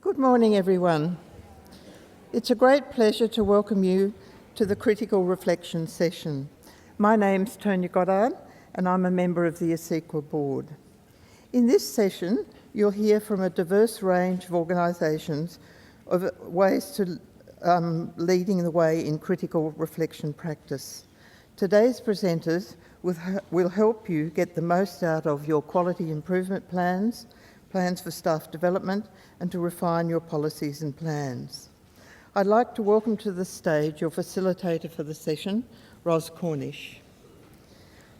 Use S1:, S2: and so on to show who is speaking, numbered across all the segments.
S1: Good morning, everyone. It's a great pleasure to welcome you to the Critical Reflection session. My name's Tonya Goddard, and I'm a member of the ACECQA board. In this session, you'll hear from a diverse range of organisations of ways to leading the way in critical reflection practice. Today's presenters will help you get the most out of your quality improvement plans for staff development, and to refine your policies and plans. I'd like to welcome to the stage your facilitator for the session, Ros Cornish.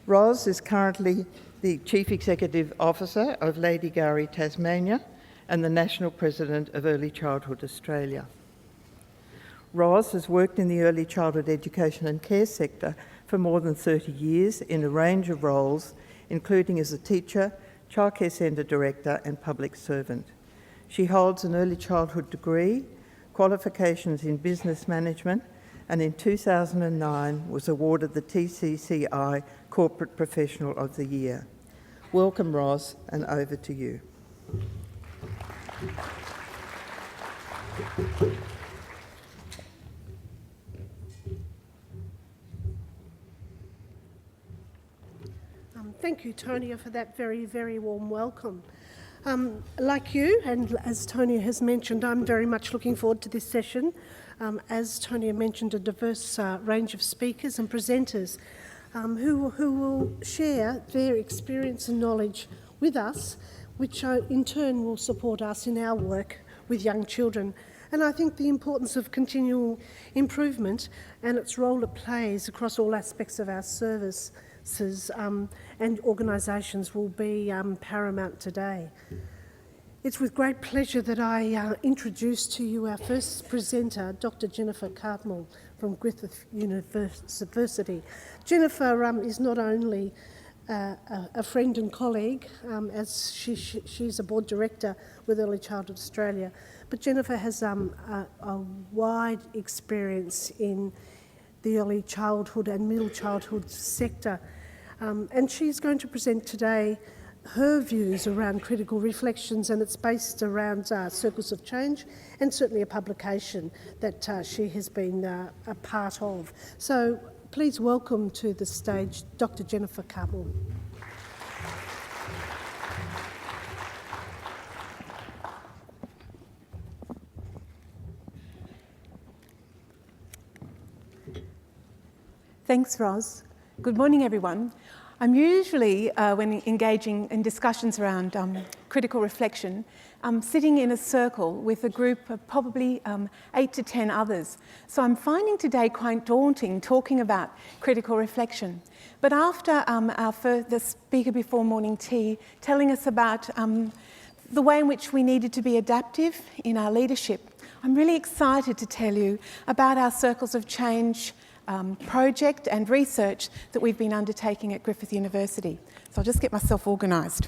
S1: Ros is currently the Chief Executive Officer of Lady Gowrie Tasmania and the National President of Early Childhood Australia. Ros has worked in the early childhood education and care sector for more than 30 years in a range of roles, including as a teacher, childcare centre director and public servant. She holds an early childhood degree, qualifications in business management, and in 2009 was awarded the TCCI Corporate Professional of the Year. Welcome, Ros, and over to you.
S2: Thank you, Tonya, for that very, very warm welcome. Like you, and as Tonya has mentioned, I'm very much looking forward to this session. As Tonya mentioned, a diverse range of speakers and presenters who will share their experience and knowledge with us, which in turn will support us in our work with young children. And I think the importance of continual improvement and its role it plays across all aspects of our services and organisations will be paramount today. It's with great pleasure that I introduce to you our first presenter, Dr. Jennifer Cartmell from Griffith University. Jennifer is not only a friend and colleague, as she's a board director with Early Childhood Australia, but Jennifer has a wide experience in the early childhood and middle childhood sector. And she's going to present today her views around critical reflections, and it's based around Circles of Change and certainly a publication that she has been a part of. So please welcome to the stage Dr. Jennifer Cartmell.
S3: Thanks, Ros. Good morning, everyone. I'm usually, when engaging in discussions around critical reflection, sitting in a circle with a group of probably 8 to 10 others. So I'm finding today quite daunting talking about critical reflection. But after the speaker before morning tea telling us about the way in which we needed to be adaptive in our leadership, I'm really excited to tell you about our Circles of Change project and research that we've been undertaking at Griffith University. So I'll just get myself organised.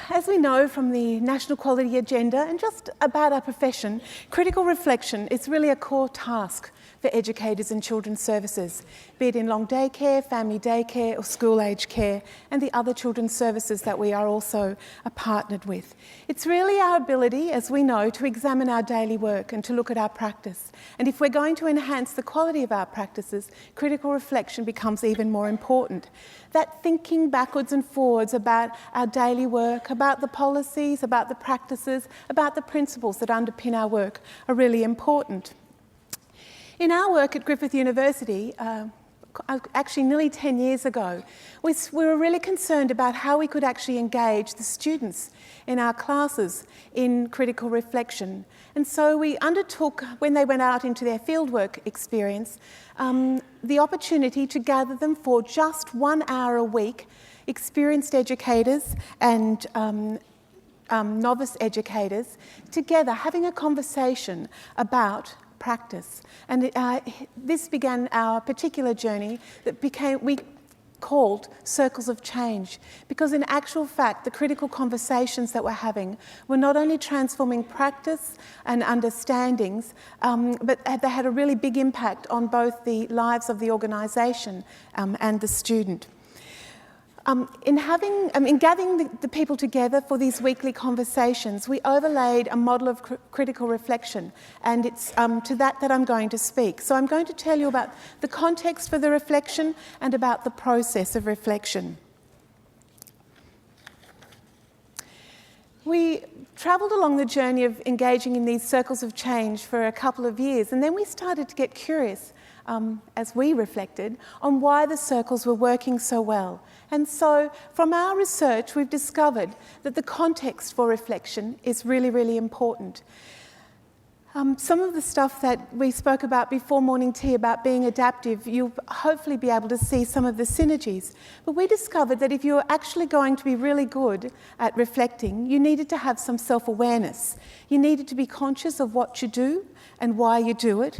S3: As we know from the National Quality Agenda and just about our profession, critical reflection is really a core task for educators and children's services, be it in long day care, family day care or school age care and the other children's services that we are also partnered with. It's really our ability, as we know, to examine our daily work and to look at our practice. And if we're going to enhance the quality of our practices, critical reflection becomes even more important. That thinking backwards and forwards about our daily work, about the policies, about the practices, about the principles that underpin our work are really important. In our work at Griffith University, actually nearly 10 years ago, we were really concerned about how we could actually engage the students in our classes in critical reflection. And so we undertook, when they went out into their fieldwork experience, the opportunity to gather them for just 1 hour a week, experienced educators and novice educators, together having a conversation about practice. And this began our particular journey that we called Circles of Change, because in actual fact the critical conversations that we're having were not only transforming practice and understandings, but they had a really big impact on both the lives of the organisation and the student. In gathering the people together for these weekly conversations, we overlaid a model of critical reflection, and it's to that I'm going to speak. So I'm going to tell you about the context for the reflection and about the process of reflection. We travelled along the journey of engaging in these circles of change for a couple of years, and then we started to get curious as we reflected on why the circles were working so well. And so from our research, we've discovered that the context for reflection is really, really important. Some of the stuff that we spoke about before morning tea about being adaptive, you'll hopefully be able to see some of the synergies. But we discovered that if you're actually going to be really good at reflecting, you needed to have some self-awareness. You needed to be conscious of what you do and why you do it.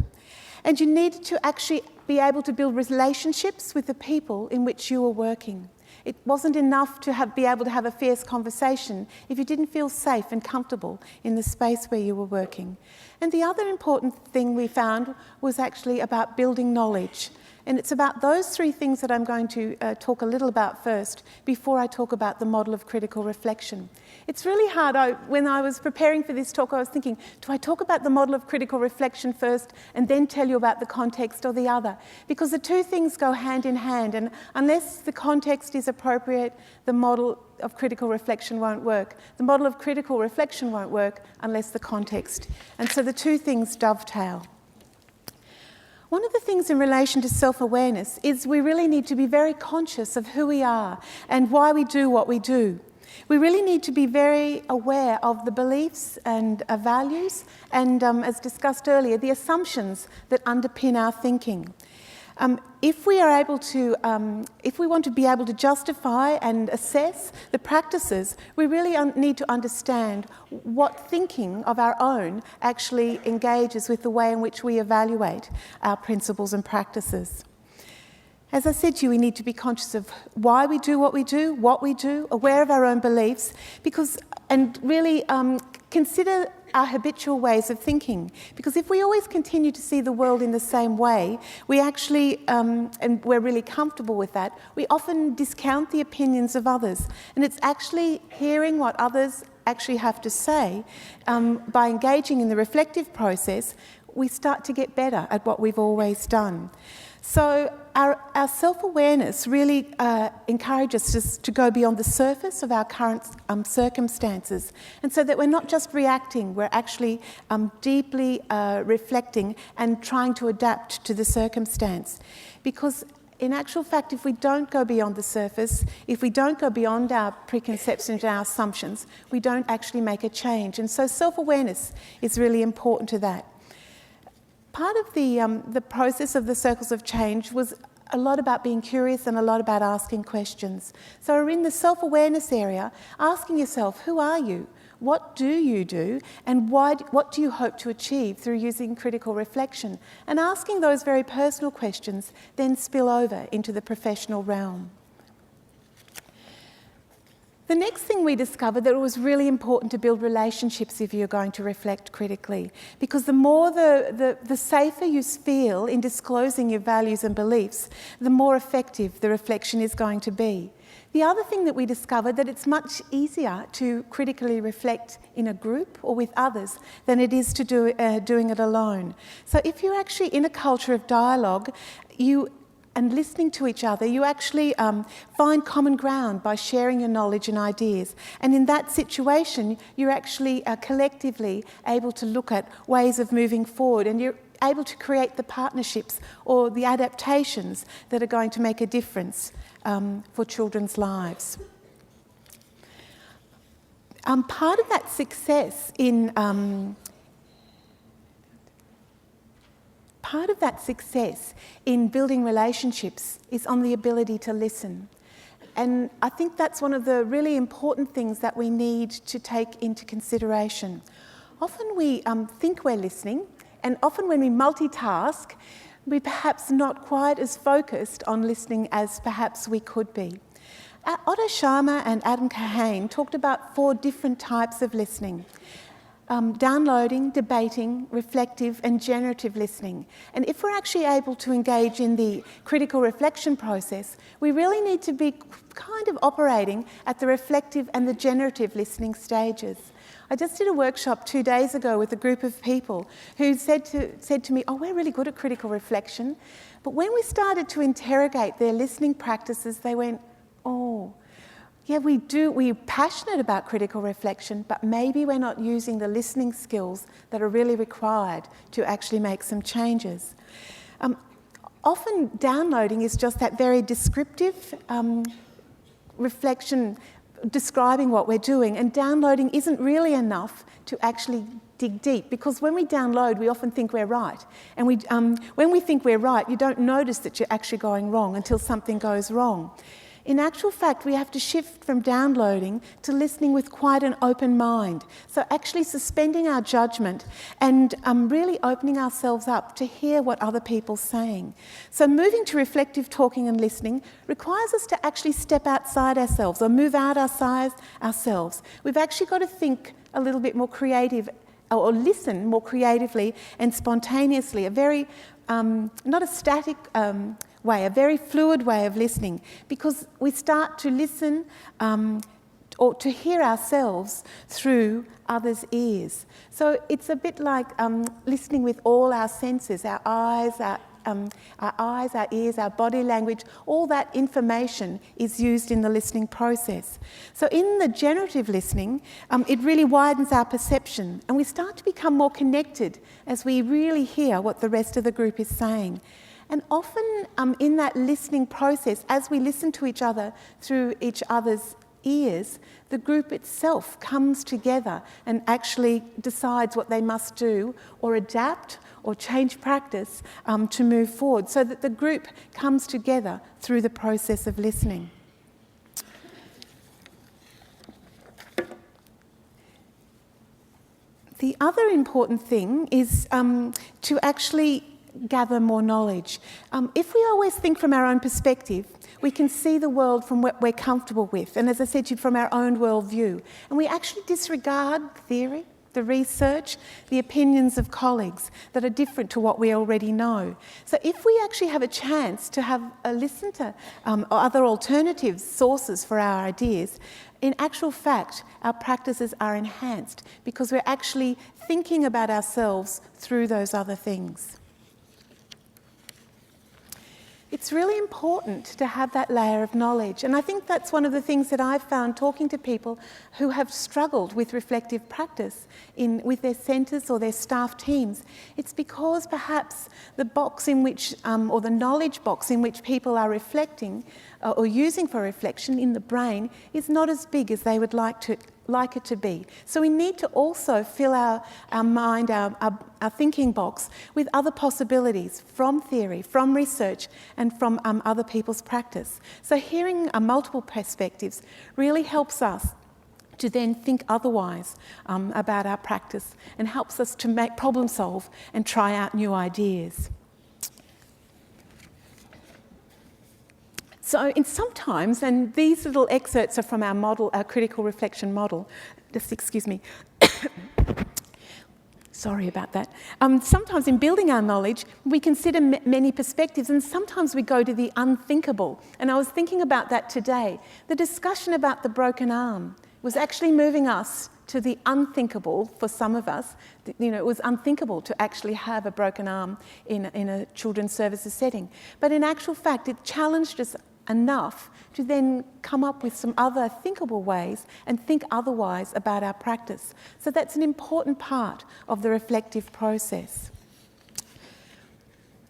S3: And you needed to actually be able to build relationships with the people in which you were working. It wasn't enough to be able to have a fierce conversation if you didn't feel safe and comfortable in the space where you were working. And the other important thing we found was actually about building knowledge. And it's about those three things that I'm going to talk a little about first before I talk about the model of critical reflection. It's really hard. When I was preparing for this talk, I was thinking, do I talk about the model of critical reflection first and then tell you about the context, or the other? Because the two things go hand in hand, and unless the context is appropriate, the model of critical reflection won't work. The model of critical reflection won't work unless the context. And so the two things dovetail. One of the things in relation to self-awareness is we really need to be very conscious of who we are and why we do what we do. We really need to be very aware of the beliefs and values and, as discussed earlier, the assumptions that underpin our thinking. If we want to be able to justify and assess the practices, we really need to understand what thinking of our own actually engages with the way in which we evaluate our principles and practices. As I said to you, we need to be conscious of why we do, what we do, aware of our own beliefs, and really consider our habitual ways of thinking. Because if we always continue to see the world in the same way, we actually, and we're really comfortable with that, we often discount the opinions of others. And it's actually hearing what others actually have to say. By engaging in the reflective process, we start to get better at what we've always done. So our self-awareness really encourages us to go beyond the surface of our current circumstances, and so that we're not just reacting, we're actually deeply reflecting and trying to adapt to the circumstance. Because in actual fact, if we don't go beyond the surface, if we don't go beyond our preconceptions and our assumptions, we don't actually make a change. And so self-awareness is really important to that. Part of the process of the circles of change was a lot about being curious and a lot about asking questions. So we're in the self-awareness area, asking yourself, who are you? What do you do? And what do you hope to achieve through using critical reflection? And asking those very personal questions then spill over into the professional realm. The next thing we discovered that it was really important to build relationships if you're going to reflect critically, because the more the safer you feel in disclosing your values and beliefs, the more effective the reflection is going to be. The other thing that we discovered that it's much easier to critically reflect in a group or with others than it is to doing it alone. So if you're actually in a culture of dialogue, and listening to each other, you actually find common ground by sharing your knowledge and ideas. And in that situation, you're actually collectively able to look at ways of moving forward, and you're able to create the partnerships or the adaptations that are going to make a difference for children's lives. Part of that success in building relationships is on the ability to listen. And I think that's one of the really important things that we need to take into consideration. Often we think we're listening, and often when we multitask, we're perhaps not quite as focused on listening as perhaps we could be. Otto Sharma and Adam Kahane talked about 4 different types of listening. downloading, debating, reflective and generative listening. And if we're actually able to engage in the critical reflection process, we really need to be kind of operating at the reflective and the generative listening stages. I just did a workshop 2 days ago with a group of people who said to me, oh, we're really good at critical reflection. But when we started to interrogate their listening practices, they went, oh, yeah, we do. We're passionate about critical reflection, but maybe we're not using the listening skills that are really required to actually make some changes. Often downloading is just that very descriptive reflection, describing what we're doing, and downloading isn't really enough to actually dig deep, because when we download, we often think we're right. And when we think we're right, you don't notice that you're actually going wrong until something goes wrong. In actual fact, we have to shift from downloading to listening with quite an open mind. So actually suspending our judgment and really opening ourselves up to hear what other people are saying. So moving to reflective talking and listening requires us to actually step outside ourselves or move out outside ourselves. We've actually got to think a little bit more creative or listen more creatively and spontaneously, a very, not a static way, a very fluid way of listening, because we start to listen or to hear ourselves through others' ears. So it's a bit like listening with all our senses, our eyes, our ears, our body language. All that information is used in the listening process. So in the generative listening, it really widens our perception, and we start to become more connected as we really hear what the rest of the group is saying. And often in that listening process, as we listen to each other through each other's ears, the group itself comes together and actually decides what they must do or adapt or change practice to move forward, so that the group comes together through the process of listening. The other important thing is to actually gather more knowledge. If we always think from our own perspective, we can see the world from what we're comfortable with, and as I said to you, from our own worldview. And we actually disregard theory, the research, the opinions of colleagues that are different to what we already know. So if we actually have a chance to have a listen to other alternative sources for our ideas, in actual fact, our practices are enhanced because we're actually thinking about ourselves through those other things. It's really important to have that layer of knowledge, and I think that's one of the things that I've found talking to people who have struggled with reflective practice with their centres or their staff teams. It's because perhaps the box in which, or the knowledge box in which people are reflecting or using for reflection in the brain is not as big as they would like it to be. So we need to also fill our mind, our thinking box with other possibilities from theory, from research and from other people's practice. So hearing multiple perspectives really helps us to then think otherwise about our practice and helps us to problem solve and try out new ideas. So sometimes, and these little excerpts are from our model, our critical reflection model, just excuse me, sorry about that. Sometimes in building our knowledge, we consider many perspectives, and sometimes we go to the unthinkable. And I was thinking about that today. The discussion about the broken arm was actually moving us to the unthinkable for some of us. You know, it was unthinkable to actually have a broken arm in a children's services setting. But in actual fact, it challenged us enough to then come up with some other thinkable ways and think otherwise about our practice. So that's an important part of the reflective process.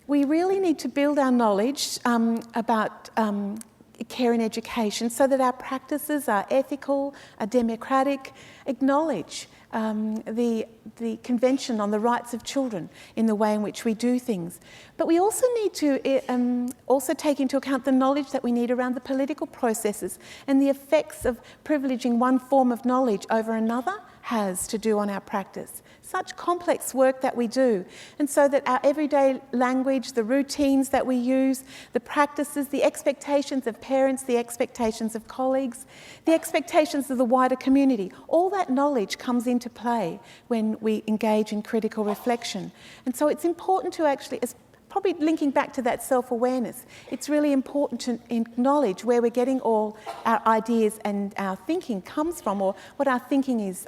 S3: We really need to build our knowledge about care and education so that our practices are ethical, are democratic, acknowledge the Convention on the Rights of Children in the way in which we do things. But we also need to also take into account the knowledge that we need around the political processes and the effects of privileging one form of knowledge over another has to do on our practice. Such complex work that we do. And so that our everyday language, the routines that we use, the practices, the expectations of parents, the expectations of colleagues, the expectations of the wider community, all that knowledge comes into play when we engage in critical reflection. And so it's important to actually, probably linking back to that self-awareness, it's really important to acknowledge where we're getting all our ideas and our thinking comes from, or what our thinking is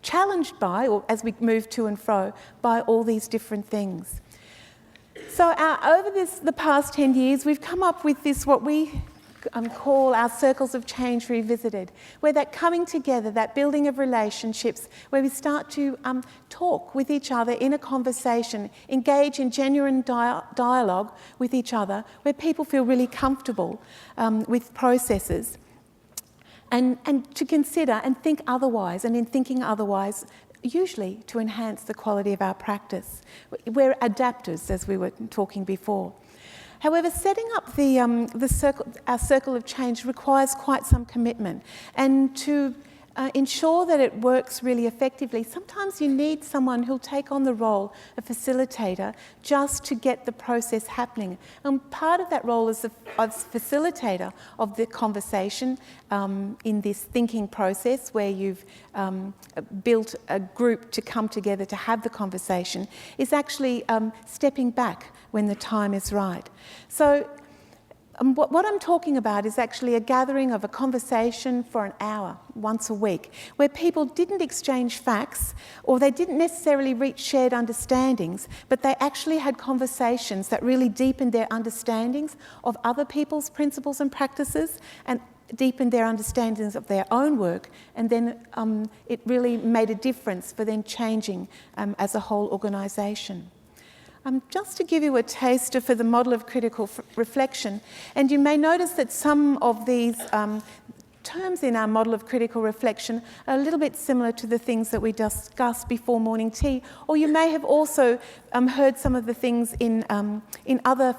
S3: challenged by, or as we move to and fro, by all these different things. So over the past 10 years, we've come up with this, what we call our circles of change revisited, where that coming together, that building of relationships, where we start to talk with each other in a conversation, engage in genuine dialogue with each other, where people feel really comfortable with processes, and to consider and think otherwise, and in thinking otherwise, usually to enhance the quality of our practice. We're adapters, as we were talking before. However, setting up our circle of change requires quite some commitment, and to ensure that it works really effectively, sometimes you need someone who'll take on the role of facilitator just to get the process happening. And part of that role is as facilitator of the conversation in this thinking process, where you've built a group to come together to have the conversation, is actually stepping back when the time is right. So what I'm talking about is actually a gathering of a conversation for an hour, once a week, where people didn't exchange facts, or they didn't necessarily reach shared understandings, but they actually had conversations that really deepened their understandings of other people's principles and practices, and deepened their understandings of their own work, and then it really made a difference for them changing as a whole organisation. Just to give you a taster for the model of critical reflection, and you may notice that some of these terms in our model of critical reflection are a little bit similar to the things that we discussed before morning tea, or you may have also heard some of the things in other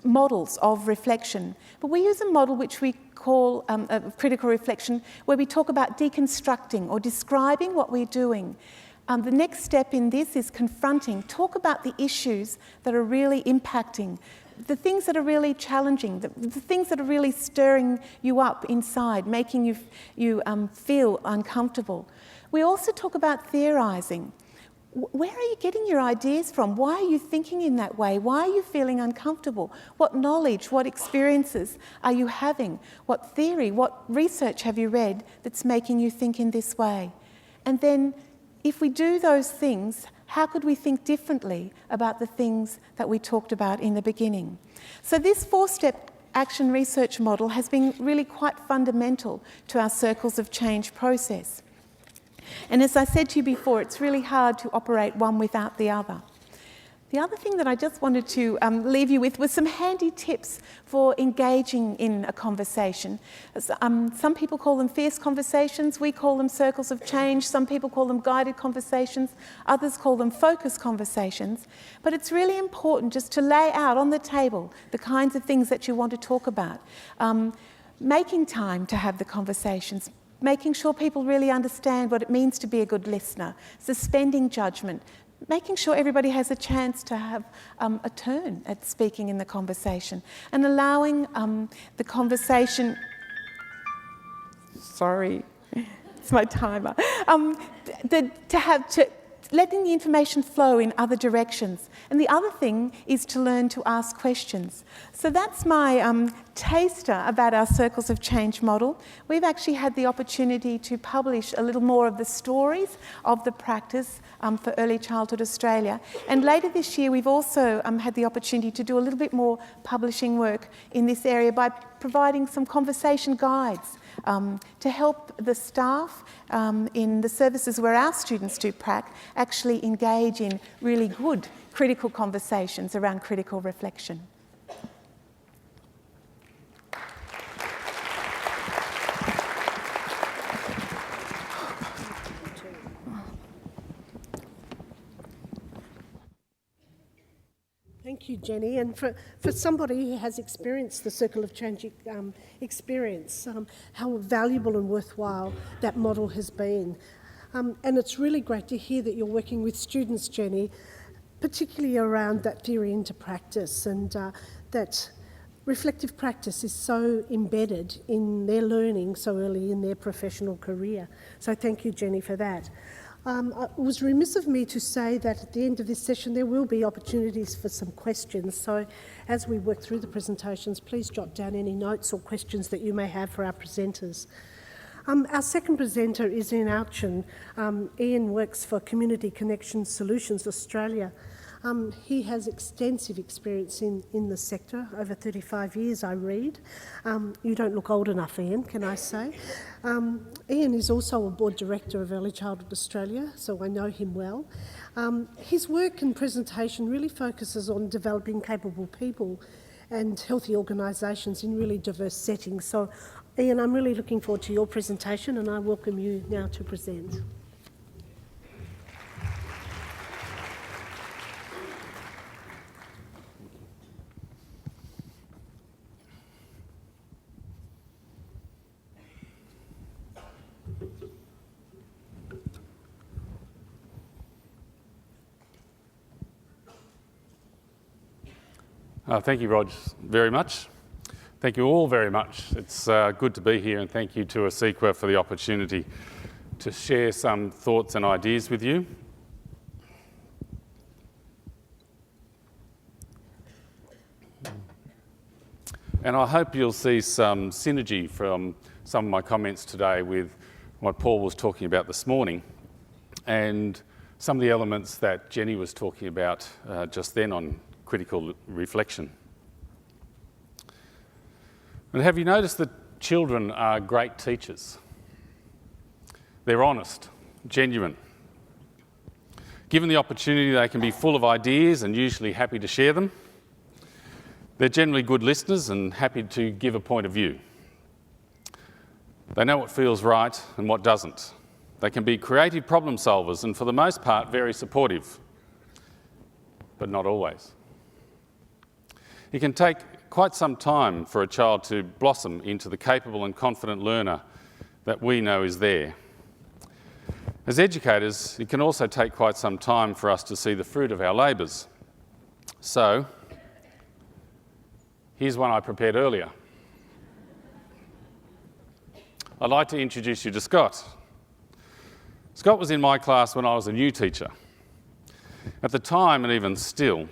S3: models of reflection. But we use a model which we call critical reflection, where we talk about deconstructing or describing what we're doing. The next step in this is confronting. Talk about the issues that are really impacting, the things that are really challenging, the things that are really stirring you up inside, making you feel uncomfortable. We also talk about theorising. Where are you getting your ideas from? Why are you thinking in that way? Why are you feeling uncomfortable? What knowledge, what experiences are you having? What theory, what research have you read that's making you think in this way? And then, if we do those things, how could we think differently about the things that we talked about in the beginning? So this 4-step action research model has been really quite fundamental to our circles of change process. And as I said to you before, it's really hard to operate one without the other. The other thing that I just wanted to leave you with was some handy tips for engaging in a conversation. Some people call them fierce conversations, we call them circles of change, some people call them guided conversations, others call them focused conversations. But it's really important just to lay out on the table the kinds of things that you want to talk about. Making time to have the conversations, making sure people really understand what it means to be a good listener, suspending judgment, making sure everybody has a chance to have a turn at speaking in the conversation, and allowing the conversation... Sorry, it's my timer. Letting the information flow in other directions. And the other thing is to learn to ask questions. So that's my taster about our Circles of Change model. We've actually had the opportunity to publish a little more of the stories of the practice for Early Childhood Australia. And later this year, we've also had the opportunity to do a little bit more publishing work in this area by providing some conversation guides to help the staff in the services where our students do prac actually engage in really good critical conversations around critical reflection.
S2: Thank Thank you, Jenny. And for somebody who has experienced the Circle of Change experience, how valuable and worthwhile that model has been. And it's really great to hear that you're working with students, Jenny, particularly around that theory into practice, and that reflective practice is so embedded in their learning so early in their professional career. So thank you, Jenny, for that. It was remiss of me to say that at the end of this session there will be opportunities for some questions. So as we work through the presentations, please jot down any notes or questions that you may have for our presenters. Our second presenter is Ian Ouchen. Ian works for Community Connection Solutions Australia. He has extensive experience in the sector, over 35 years, I read. You don't look old enough, Ian, can I say? Ian is also a board director of Early Childhood Australia, so I know him well. His work and presentation really focuses on developing capable people and healthy organisations in really diverse settings. So, Ian, I'm really looking forward to your presentation, and I welcome you now to present.
S4: Thank you, Rog, very much. Thank you all very much. It's good to be here, and thank you to ACECQA for the opportunity to share some thoughts and ideas with you. And I hope you'll see some synergy from some of my comments today with what Paul was talking about this morning, and some of the elements that Jenny was talking about just then on critical reflection. And have you noticed that children are great teachers? They're honest, genuine. Given the opportunity, they can be full of ideas and usually happy to share them. They're generally good listeners and happy to give a point of view. They know what feels right and what doesn't. They can be creative problem solvers and, for the most part, very supportive, but not always. It can take quite some time for a child to blossom into the capable and confident learner that we know is there. As educators, it can also take quite some time for us to see the fruit of our labours. So, here's one I prepared earlier. I'd like to introduce you to Scott. Scott was in my class when I was a new teacher. At the time, and even still,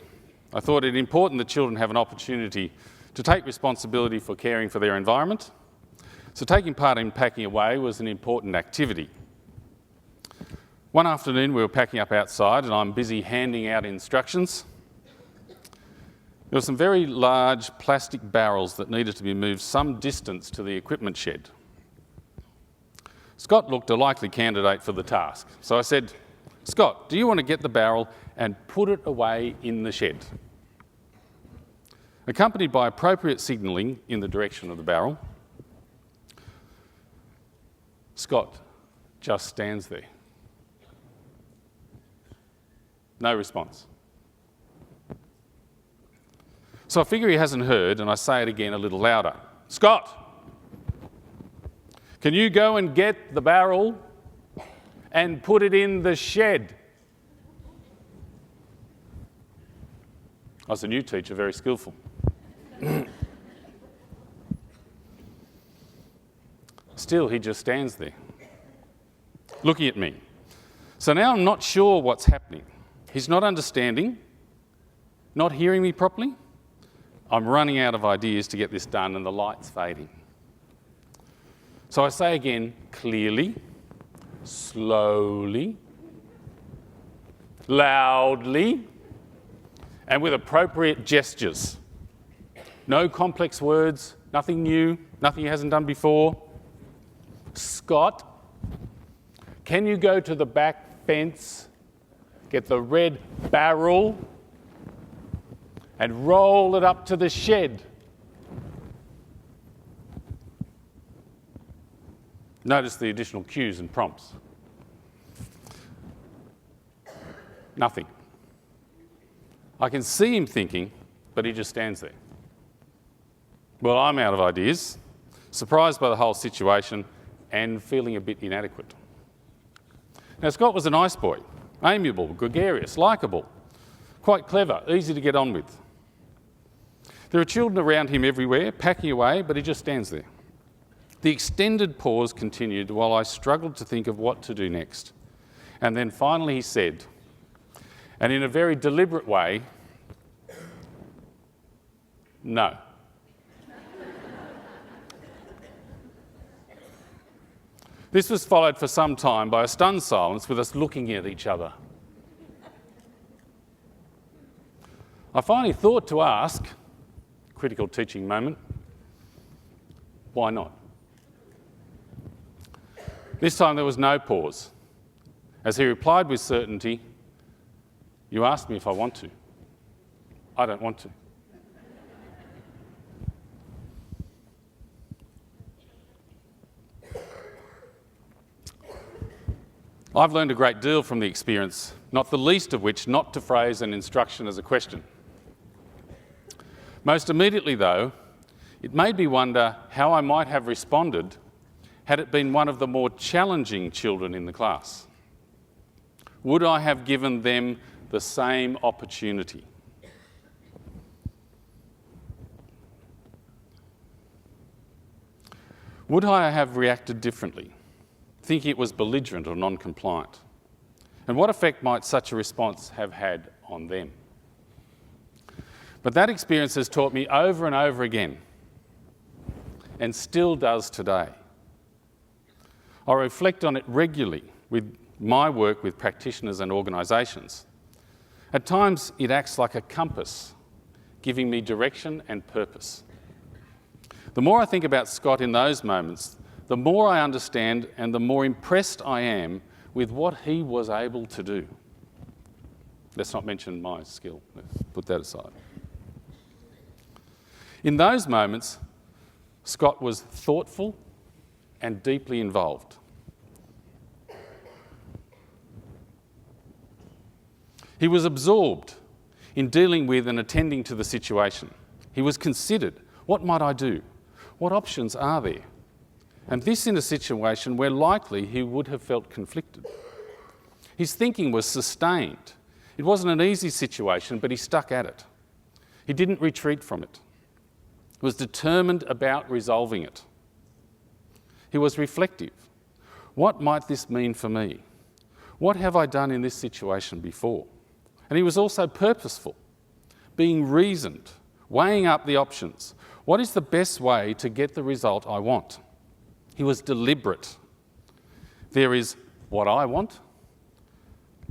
S4: I thought it important that children have an opportunity to take responsibility for caring for their environment. So taking part in packing away was an important activity. One afternoon we were packing up outside and I'm busy handing out instructions. There were some very large plastic barrels that needed to be moved some distance to the equipment shed. Scott looked a likely candidate for the task. So I said, "Scott, do you want to get the barrel and put it away in the shed?" Accompanied by appropriate signalling in the direction of the barrel, Scott just stands there. No response. So I figure he hasn't heard, and I say it again a little louder. "Scott, can you go and get the barrel and put it in the shed?" I was a new teacher, very skillful. Still, he just stands there, looking at me. So now I'm not sure what's happening. He's not understanding, not hearing me properly. I'm running out of ideas to get this done and the light's fading. So I say again, clearly, slowly, loudly, and with appropriate gestures. No complex words, nothing new, nothing he hasn't done before. "Scott, can you go to the back fence, get the red barrel, and roll it up to the shed?" Notice the additional cues and prompts. Nothing. I can see him thinking, but he just stands there. Well, I'm out of ideas, surprised by the whole situation and feeling a bit inadequate. Now, Scott was a nice boy, amiable, gregarious, likeable, quite clever, easy to get on with. There are children around him everywhere, packing away, but he just stands there. The extended pause continued while I struggled to think of what to do next. And then finally he said, and in a very deliberate way, no. This was followed for some time by a stunned silence with us looking at each other. I finally thought to ask, critical teaching moment, why not? This time there was no pause. As he replied with certainty, "You asked me if I want to. I don't want to." I've learned a great deal from the experience, not the least of which not to phrase an instruction as a question. Most immediately, though, it made me wonder how I might have responded had it been one of the more challenging children in the class. Would I have given them the same opportunity? Would I have reacted differently, thinking it was belligerent or non-compliant? And what effect might such a response have had on them? But that experience has taught me over and over again, and still does today. I reflect on it regularly with my work with practitioners and organisations. At times, it acts like a compass, giving me direction and purpose. The more I think about Scott in those moments, the more I understand and the more impressed I am with what he was able to do. Let's not mention my skill. Let's put that aside. In those moments, Scott was thoughtful and deeply involved. He was absorbed in dealing with and attending to the situation. He was considered. What might I do? What options are there? And this in a situation where likely he would have felt conflicted. His thinking was sustained. It wasn't an easy situation, but he stuck at it. He didn't retreat from it. He was determined about resolving it. He was reflective. What might this mean for me? What have I done in this situation before? And he was also purposeful, being reasoned, weighing up the options. What is the best way to get the result I want? He was deliberate. There is what I want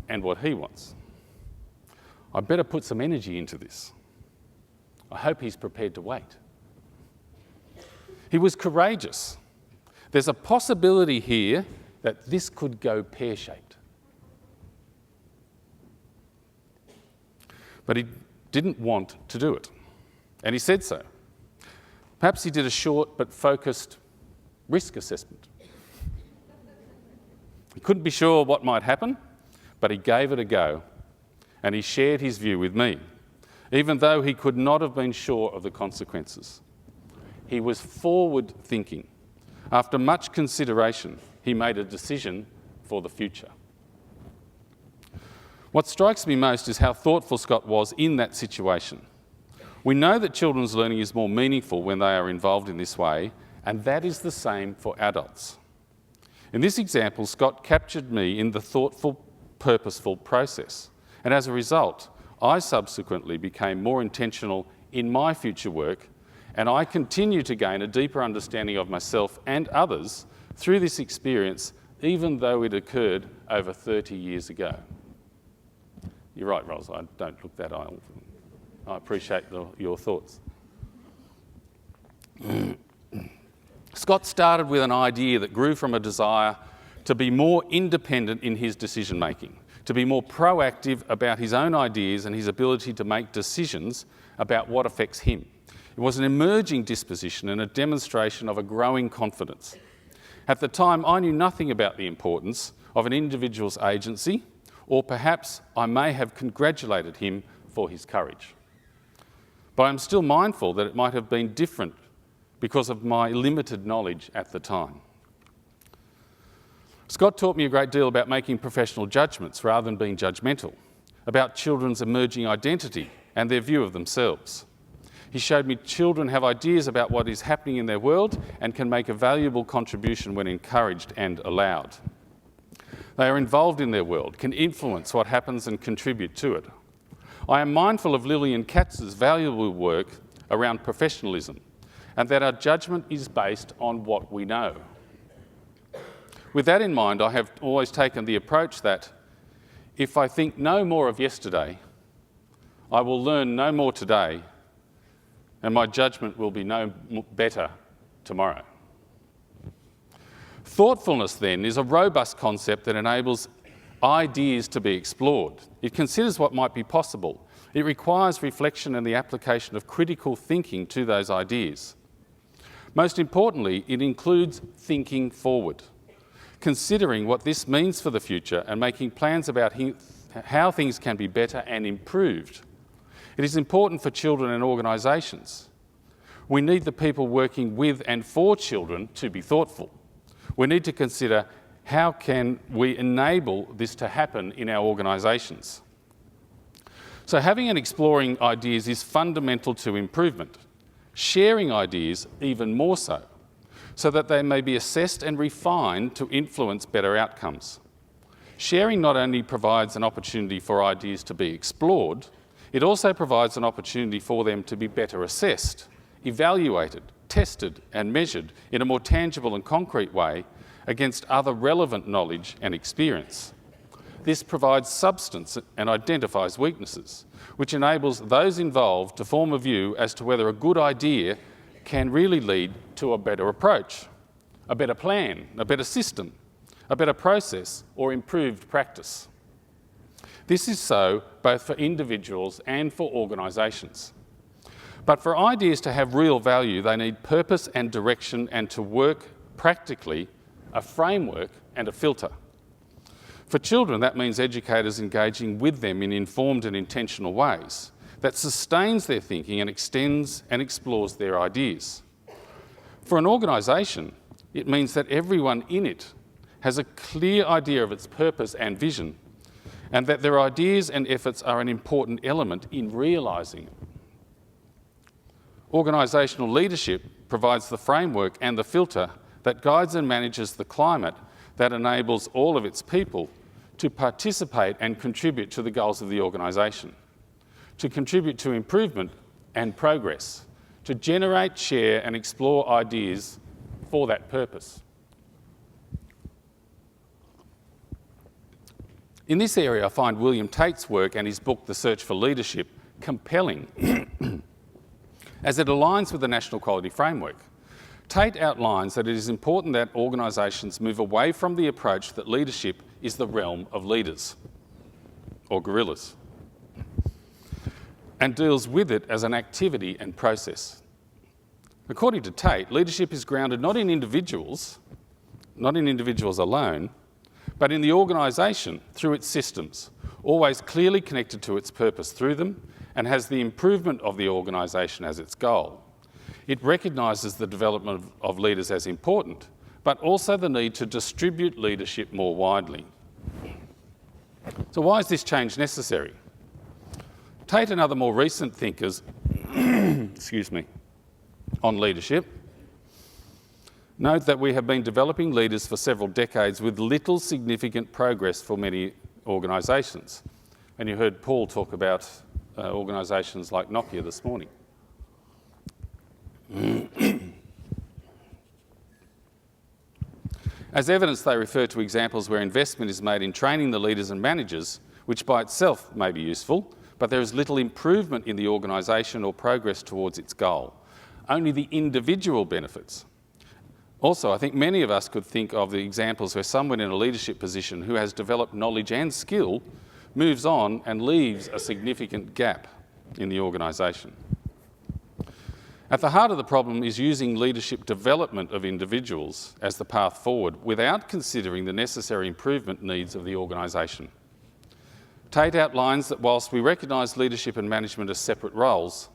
S4: and what he wants. I better put some energy into this. I hope he's prepared to wait. He was courageous. There's a possibility here that this could go pear-shaped. But he didn't want to do it, and he said so. Perhaps he did a short but focused risk assessment. He couldn't be sure what might happen, but he gave it a go, and he shared his view with me, even though he could not have been sure of the consequences. He was forward-thinking. After much consideration, he made a decision for the future. What strikes me most is how thoughtful Scott was in that situation. We know that children's learning is more meaningful when they are involved in this way, and that is the same for adults. In this example, Scott captured me in the thoughtful, purposeful process, and as a result, I subsequently became more intentional in my future work, and I continue to gain a deeper understanding of myself and others through this experience, even though it occurred over 30 years ago. You're right, Ros, I don't look that old. I appreciate your thoughts. Scott started with an idea that grew from a desire to be more independent in his decision-making, to be more proactive about his own ideas and his ability to make decisions about what affects him. It was an emerging disposition and a demonstration of a growing confidence. At the time, I knew nothing about the importance of an individual's agency, or perhaps I may have congratulated him for his courage. But I'm still mindful that it might have been different because of my limited knowledge at the time. Scott taught me a great deal about making professional judgments rather than being judgmental, about children's emerging identity and their view of themselves. He showed me children have ideas about what is happening in their world and can make a valuable contribution when encouraged and allowed. They are involved in their world, can influence what happens and contribute to it. I am mindful of Lillian Katz's valuable work around professionalism and that our judgment is based on what we know. With that in mind, I have always taken the approach that if I think no more of yesterday, I will learn no more today, and my judgment will be no better tomorrow. Thoughtfulness, then, is a robust concept that enables ideas to be explored. It considers what might be possible. It requires reflection and the application of critical thinking to those ideas. Most importantly, it includes thinking forward, considering what this means for the future and making plans about how things can be better and improved. It is important for children and organisations. We need the people working with and for children to be thoughtful. We need to consider how can we enable this to happen in our organisations. So having and exploring ideas is fundamental to improvement. Sharing ideas even more so that they may be assessed and refined to influence better outcomes. Sharing not only provides an opportunity for ideas to be explored, it also provides an opportunity for them to be better assessed, evaluated, tested and measured in a more tangible and concrete way against other relevant knowledge and experience. This provides substance and identifies weaknesses, which enables those involved to form a view as to whether a good idea can really lead to a better approach, a better plan, a better system, a better process, or improved practice. This is so both for individuals and for organisations. But for ideas to have real value, they need purpose and direction, and to work practically, a framework and a filter. For children, that means educators engaging with them in informed and intentional ways that sustains their thinking and extends and explores their ideas. For an organisation, it means that everyone in it has a clear idea of its purpose and vision, and that their ideas and efforts are an important element in realising it. Organisational leadership provides the framework and the filter that guides and manages the climate that enables all of its people to participate and contribute to the goals of the organisation, to contribute to improvement and progress, to generate, share and explore ideas for that purpose. In this area, I find William Tate's work and his book, The Search for Leadership, compelling as it aligns with the National Quality Framework. Tate outlines that it is important that organisations move away from the approach that leadership is the realm of leaders, or gorillas, and deals with it as an activity and process. According to Tate, leadership is grounded not in individuals alone, but in the organisation through its systems, always clearly connected to its purpose through them, and has the improvement of the organisation as its goal. It recognises the development of leaders as important, but also the need to distribute leadership more widely. So why is this change necessary? Tate and other more recent thinkers on leadership note that we have been developing leaders for several decades with little significant progress for many organisations. And you heard Paul talk about organisations like Nokia this morning. As evidence, they refer to examples where investment is made in training the leaders and managers, which by itself may be useful, but there is little improvement in the organisation or progress towards its goal. Only the individual benefits. Also, I think many of us could think of the examples where someone in a leadership position who has developed knowledge and skill moves on and leaves a significant gap in the organisation. At the heart of the problem is using leadership development of individuals as the path forward without considering the necessary improvement needs of the organisation. Tate outlines that whilst we recognise leadership and management as separate roles,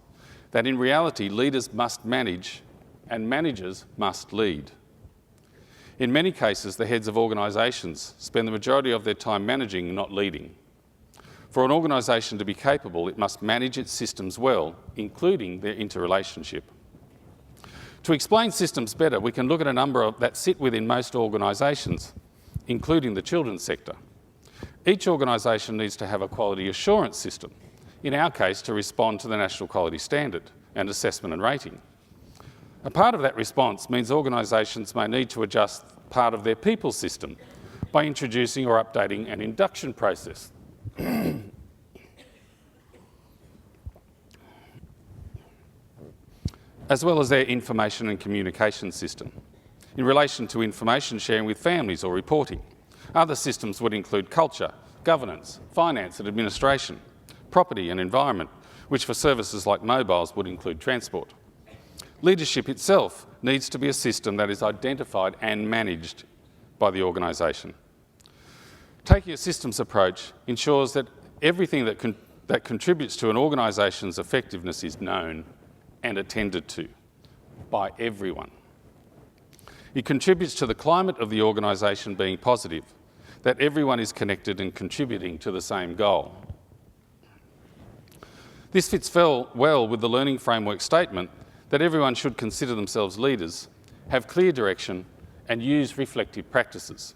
S4: that in reality leaders must manage and managers must lead. In many cases, the heads of organisations spend the majority of their time managing, not leading. For an organisation to be capable, it must manage its systems well, including their interrelationship. To explain systems better, we can look at a number that sit within most organisations, including the children's sector. Each organisation needs to have a quality assurance system, in our case to respond to the National Quality Standard and assessment and rating. A part of that response means organisations may need to adjust part of their people system by introducing or updating an induction process. As well as their information and communication system, in relation to information sharing with families or reporting. Other systems would include culture, governance, finance and administration, property and environment, which for services like mobiles would include transport. Leadership itself needs to be a system that is identified and managed by the organisation. Taking a systems approach ensures that everything that contributes to an organisation's effectiveness is known and attended to by everyone. It contributes to the climate of the organisation being positive, that everyone is connected and contributing to the same goal. This fits well with the learning framework statement that everyone should consider themselves leaders, have clear direction and use reflective practices.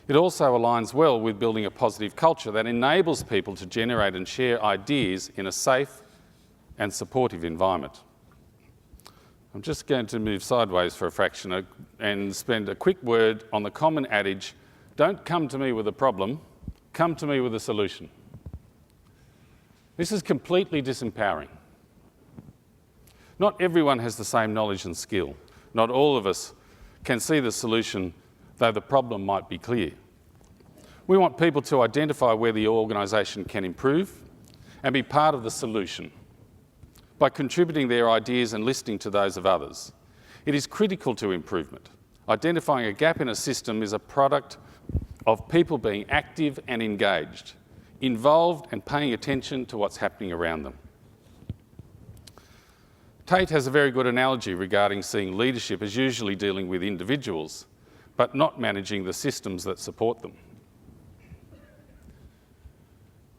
S4: It also aligns well with building a positive culture that enables people to generate and share ideas in a safe and supportive environment. I'm just going to move sideways for a fraction and spend a quick word on the common adage, don't come to me with a problem, come to me with a solution. This is completely disempowering. Not everyone has the same knowledge and skill. Not all of us can see the solution, though the problem might be clear. We want people to identify where the organisation can improve and be part of the solution by contributing their ideas and listening to those of others. It is critical to improvement. Identifying a gap in a system is a product of people being active and engaged, involved and paying attention to what's happening around them. Tate has a very good analogy regarding seeing leadership as usually dealing with individuals, but not managing the systems that support them.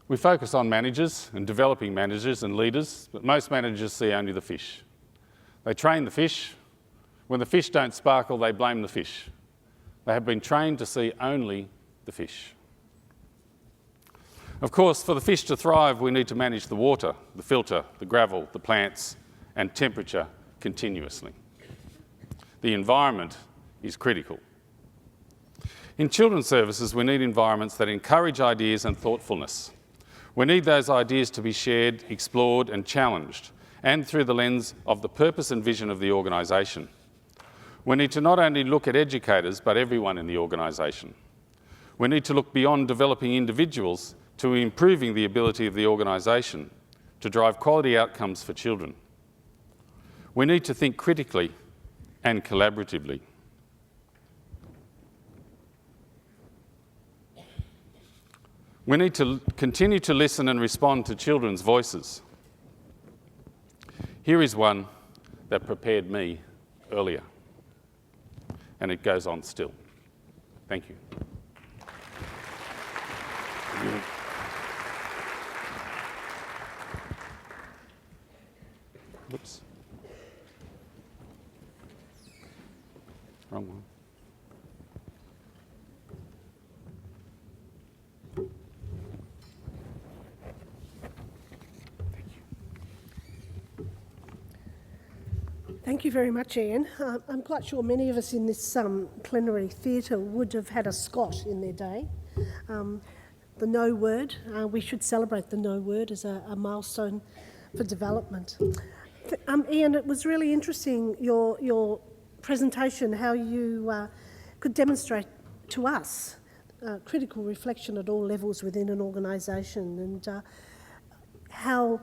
S4: We focus on managers and developing managers and leaders, but most managers see only the fish. They train the fish. When the fish don't sparkle, they blame the fish. They have been trained to see only the fish. Of course, for the fish to thrive, we need to manage the water, the filter, the gravel, the plants, and temperature continuously. The environment is critical. In children's services, we need environments that encourage ideas and thoughtfulness. We need those ideas to be shared, explored and challenged, and through the lens of the purpose and vision of the organisation. We need to not only look at educators, but everyone in the organisation. We need to look beyond developing individuals to improving the ability of the organisation to drive quality outcomes for children. We need to think critically and collaboratively. We need to continue to listen and respond to children's voices. Here is one that prepared me earlier, and it goes on still. Thank you. Whoops. Wrong one.
S2: Thank you very much, Ian. I'm quite sure many of us in this plenary theatre would have had a Scott in their day. The no word, we should celebrate the no word as a milestone for development. Ian, it was really interesting, your presentation, how you could demonstrate to us critical reflection at all levels within an organisation, and how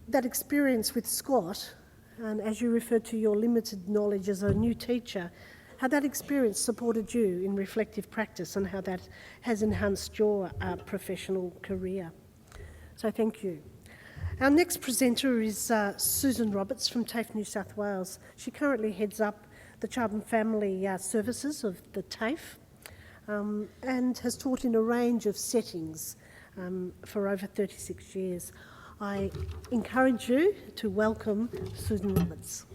S2: that experience with Scott, and as you referred to your limited knowledge as a new teacher, how that experience supported you in reflective practice and how that has enhanced your professional career. So thank you. Our next presenter is Susan Roberts from TAFE New South Wales. She currently heads up the Child and Family Services of the TAFE and has taught in a range of settings for over 36 years. I encourage you to welcome Susan Roberts.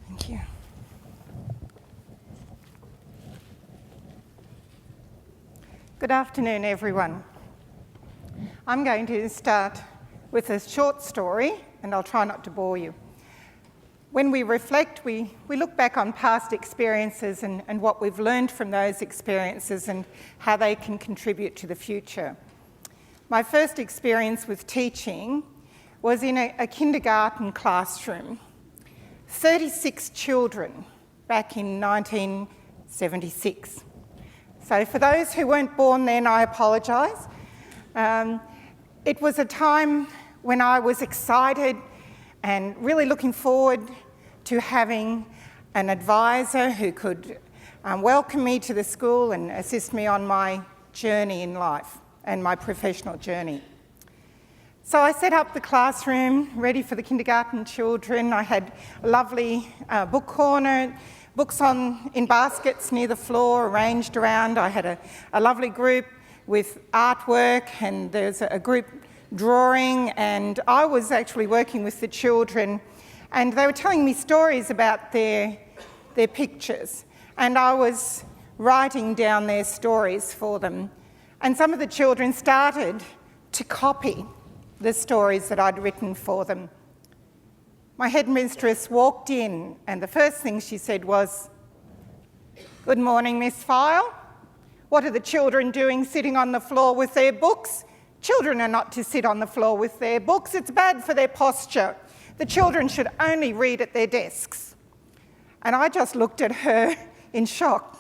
S5: Thank you. Good afternoon, everyone. I'm going to start with a short story, and I'll try not to bore you. When we reflect, we look back on past experiences and what we've learned from those experiences and how they can contribute to the future. My first experience with teaching was in a kindergarten classroom. 36 children back in 1976. So for those who weren't born then, I apologise. It was a time when I was excited and really looking forward to having an advisor who could welcome me to the school and assist me on my journey in life and my professional journey. So I set up the classroom ready for the kindergarten children. I had a lovely book corner, books in baskets near the floor arranged around. I had a lovely group with artwork, and there's a group drawing, and I was actually working with the children, and they were telling me stories about their pictures, and I was writing down their stories for them. And some of the children started to copy the stories that I'd written for them. My headmistress walked in, and the first thing she said was, "Good morning, Miss File. What are the children doing sitting on the floor with their books? Children are not to sit on the floor with their books. It's bad for their posture. The children should only read at their desks." And I just looked at her in shock.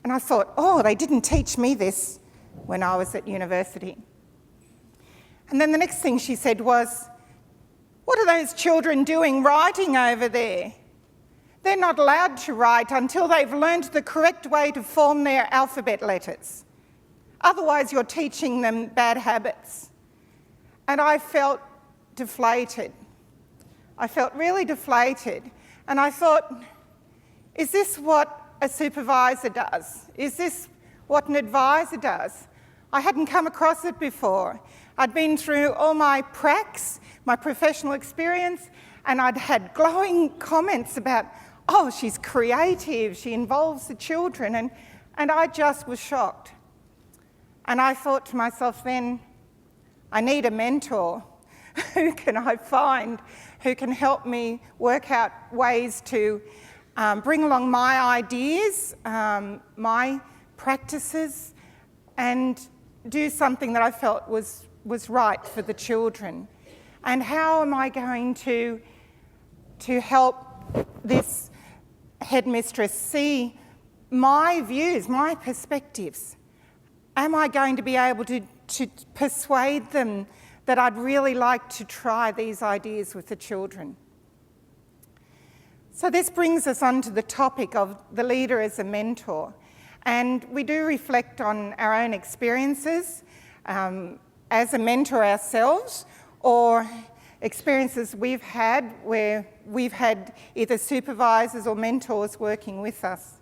S5: And I thought, oh, they didn't teach me this when I was at university. And then the next thing she said was, "What are those children doing writing over there? They're not allowed to write until they've learned the correct way to form their alphabet letters. Otherwise, you're teaching them bad habits." And I felt deflated. I felt really deflated. And I thought, is this what a supervisor does? Is this what an advisor does? I hadn't come across it before. I'd been through all my pracs, my professional experience, and I'd had glowing comments about, oh, she's creative, she involves the children, and I just was shocked. And I thought to myself then, I need a mentor. Who can I find who can help me work out ways to bring along my ideas, my practices, and do something that I felt was right for the children? And how am I going to help this headmistress see my views, my perspectives? Am I going to be able to persuade them that I'd really like to try these ideas with the children? So this brings us on to the topic of the leader as a mentor. And we do reflect on our own experiences as a mentor ourselves, or experiences we've had where we've had either supervisors or mentors working with us.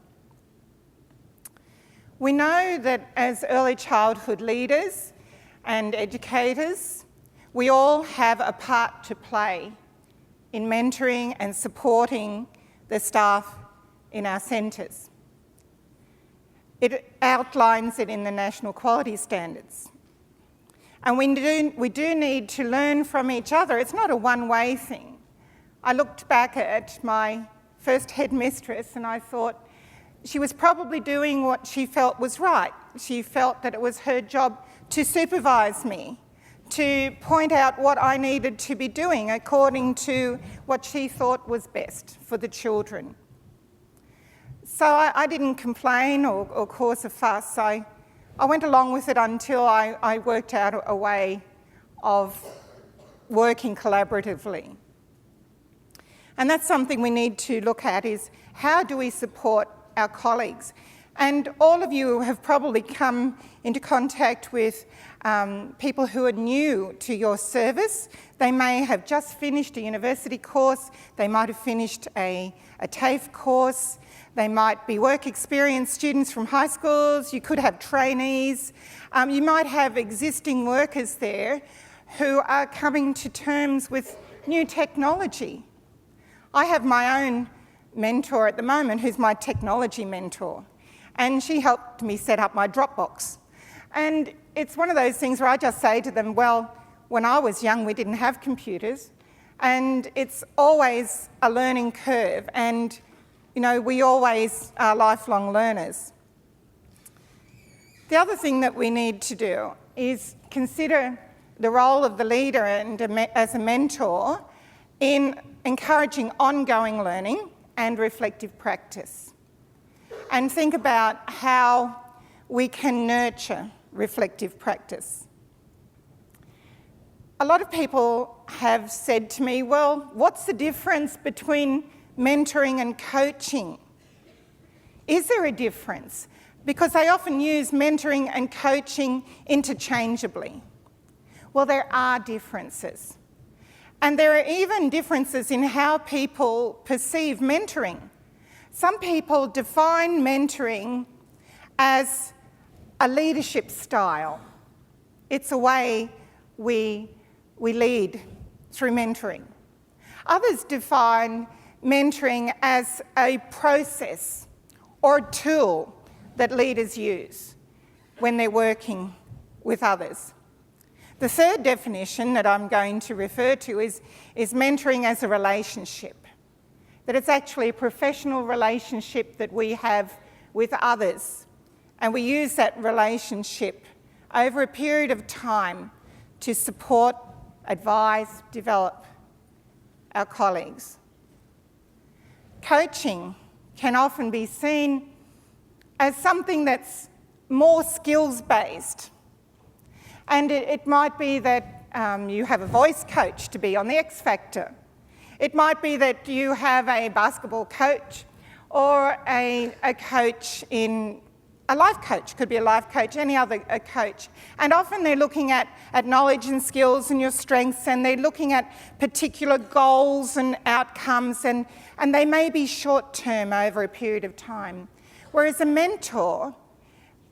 S5: We know that as early childhood leaders and educators, we all have a part to play in mentoring and supporting the staff in our centres. It outlines it in the National Quality Standards. And we do need to learn from each other. It's not a one-way thing. I looked back at my first headmistress and I thought she was probably doing what she felt was right. She felt that it was her job to supervise me, to point out what I needed to be doing according to what she thought was best for the children. So I didn't complain or cause a fuss. I I went along with it until I worked out a way of working collaboratively. And that's something we need to look at, is how do we support our colleagues? And all of you have probably come into contact with people who are new to your service. They may have just finished a university course, they might have finished a TAFE course, they might be work experience students from high schools, you could have trainees, you might have existing workers there who are coming to terms with new technology. I have my own mentor at the moment who's my technology mentor, and she helped me set up my Dropbox. And it's one of those things where I just say to them, well, when I was young we didn't have computers, and it's always a learning curve, and you know, we always are lifelong learners. The other thing that we need to do is consider the role of the leader and as a mentor in encouraging ongoing learning and reflective practice, and think about how we can nurture reflective practice. A lot of people have said to me, well, what's the difference between mentoring and coaching? Is there a difference? Because they often use mentoring and coaching interchangeably. Well, there are differences. And there are even differences in how people perceive mentoring. Some people define mentoring as a leadership style. It's a way we lead through mentoring. Others define mentoring as a process or a tool that leaders use when they're working with others. The third definition that I'm going to refer to is mentoring as a relationship, that it's actually a professional relationship that we have with others, and we use that relationship over a period of time to support, advise, develop our colleagues. Coaching can often be seen as something that's more skills-based. And it might be that you have a voice coach to be on the X Factor. It might be that you have a basketball coach or a coach in a life coach, could be a life coach, any other coach. And often they're looking at knowledge and skills and your strengths, and they're looking at particular goals and outcomes, and they may be short-term over a period of time. Whereas a mentor,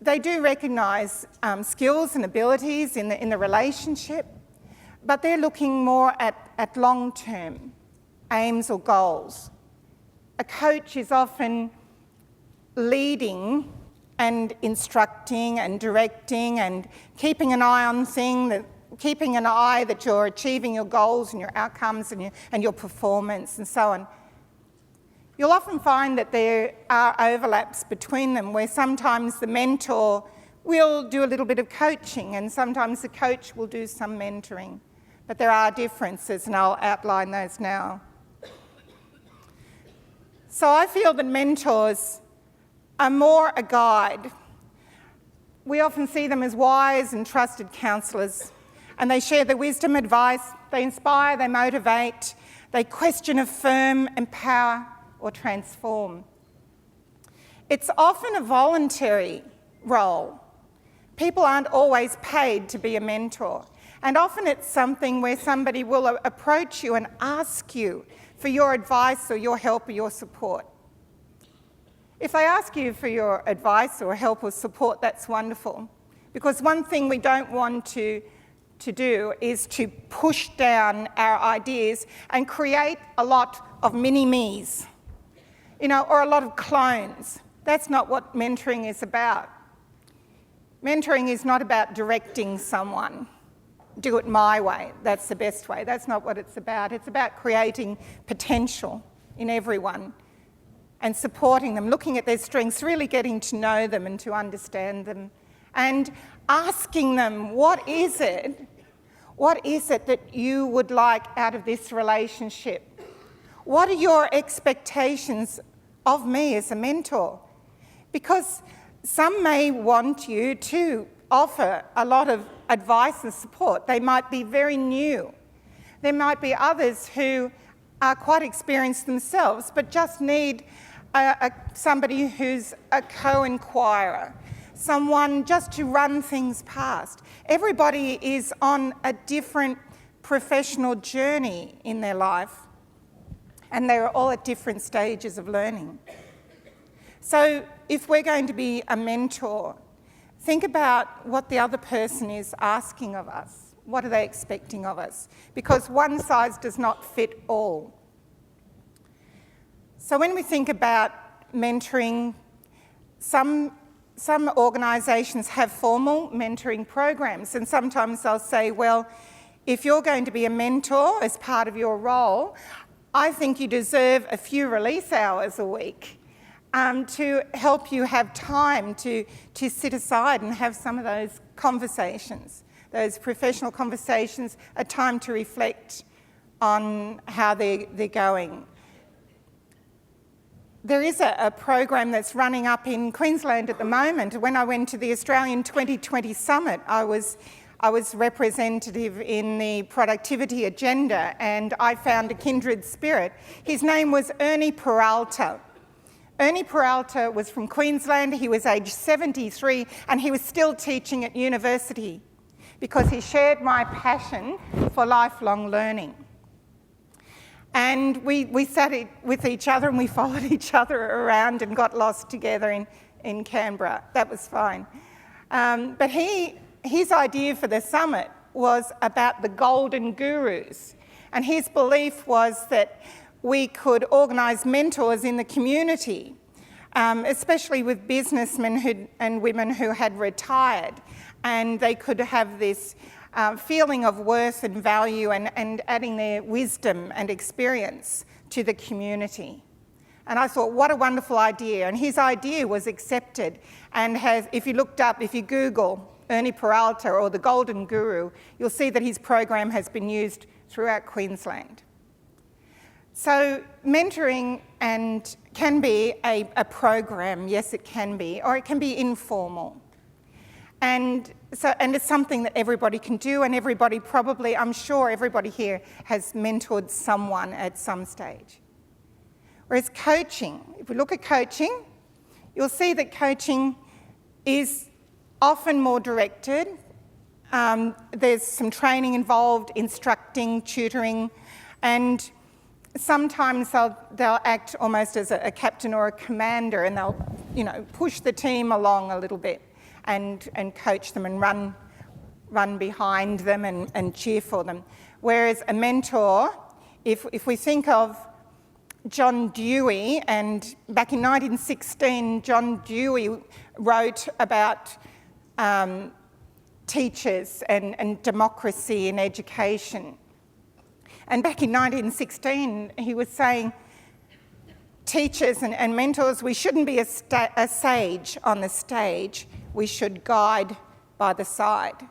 S5: they do recognise skills and abilities in the relationship, but they're looking more at long-term aims or goals. A coach is often leading and instructing and directing and keeping an eye on things, keeping an eye that you're achieving your goals and your outcomes and your performance and so on. You'll often find that there are overlaps between them, where sometimes the mentor will do a little bit of coaching and sometimes the coach will do some mentoring. But there are differences, and I'll outline those now. So I feel that mentors are more a guide. We often see them as wise and trusted counsellors, and they share their wisdom, advice, they inspire, they motivate, they question, affirm, empower, or transform. It's often a voluntary role. People aren't always paid to be a mentor, and often it's something where somebody will approach you and ask you for your advice or your help or your support. If they ask you for your advice or help or support, that's wonderful, because one thing we don't want to do is to push down our ideas and create a lot of mini-me's, or a lot of clones. That's not what mentoring is about. Mentoring is not about directing someone. Do it my way, that's the best way. That's not what it's about. It's about creating potential in everyone and supporting them, looking at their strengths, really getting to know them and to understand them, and asking them, what is it that you would like out of this relationship? What are your expectations of me as a mentor? Because Some may want you to offer a lot of advice and support. They might be very new. There might be others who are quite experienced themselves but just need somebody who's a co-inquirer, someone just to run things past. Everybody is on a different professional journey in their life, and they're all at different stages of learning. So if we're going to be a mentor, think about what the other person is asking of us. What are they expecting of us? Because one size does not fit all. So when we think about mentoring, some organisations have formal mentoring programs, and sometimes they'll say, well, if you're going to be a mentor as part of your role, I think you deserve a few release hours a week to help you have time to sit aside and have some of those conversations, those professional conversations, a time to reflect on how they're going. There is a program that's running up in Queensland at the moment. When I went to the Australian 2020 Summit, I was representative in the productivity agenda, and I found a kindred spirit. His name was Ernie Peralta. Ernie Peralta was from Queensland. He was aged 73, and he was still teaching at university because he shared my passion for lifelong learning. And we sat with each other and we followed each other around and got lost together in Canberra. That was fine. But his idea for the summit was about the golden gurus. And his belief was that we could organise mentors in the community, especially with businessmen and women who had retired. And they could have this feeling of worth and value and adding their wisdom and experience to the community. And I thought, what a wonderful idea. And his idea was accepted and if you Google Ernie Peralta or the Golden Guru, you'll see that his program has been used throughout Queensland. So mentoring can be a program, yes it can be, or it can be informal. And it's something that everybody can do, and everybody probably, I'm sure everybody here has mentored someone at some stage. Whereas coaching, if we look at coaching, you'll see that coaching is often more directed. There's some training involved, instructing, tutoring, and sometimes they'll act almost as a captain or a commander, and they'll push the team along a little bit and coach them and run behind them and cheer for them. Whereas a mentor, if we think of John Dewey, and back in 1916, John Dewey wrote about teachers and democracy in education. And back in 1916, he was saying, teachers and mentors, we shouldn't be a sage on the stage, we should guide by the side.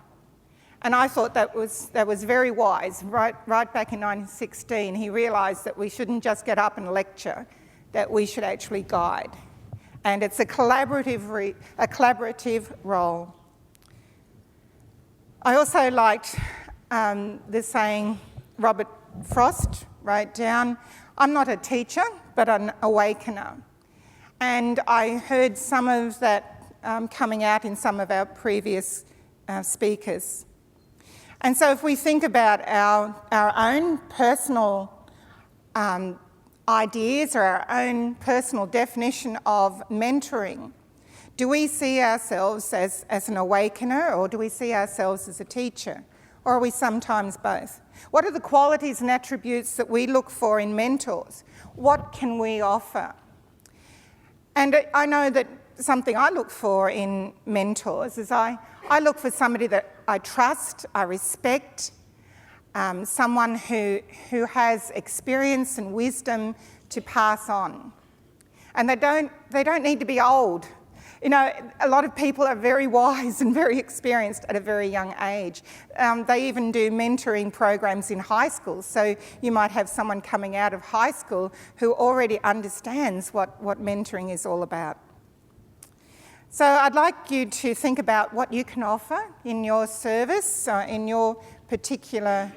S5: And I thought that was very wise. Right back in 1916, he realised that we shouldn't just get up and lecture, that we should actually guide. And it's a collaborative role. I also liked the saying Robert Frost wrote down, I'm not a teacher, but an awakener. And I heard some of that coming out in some of our previous speakers. And so if we think about our own personal ideas or our own personal definition of mentoring, do we see ourselves as an awakener, or do we see ourselves as a teacher? Or are we sometimes both? What are the qualities and attributes that we look for in mentors? What can we offer? And I know that something I look for in mentors is I look for somebody that I trust, I respect, someone who has experience and wisdom to pass on. And they don't need to be old. A lot of people are very wise and very experienced at a very young age. They even do mentoring programs in high school. So you might have someone coming out of high school who already understands what mentoring is all about. So I'd like you to think about what you can offer in your service, in your particular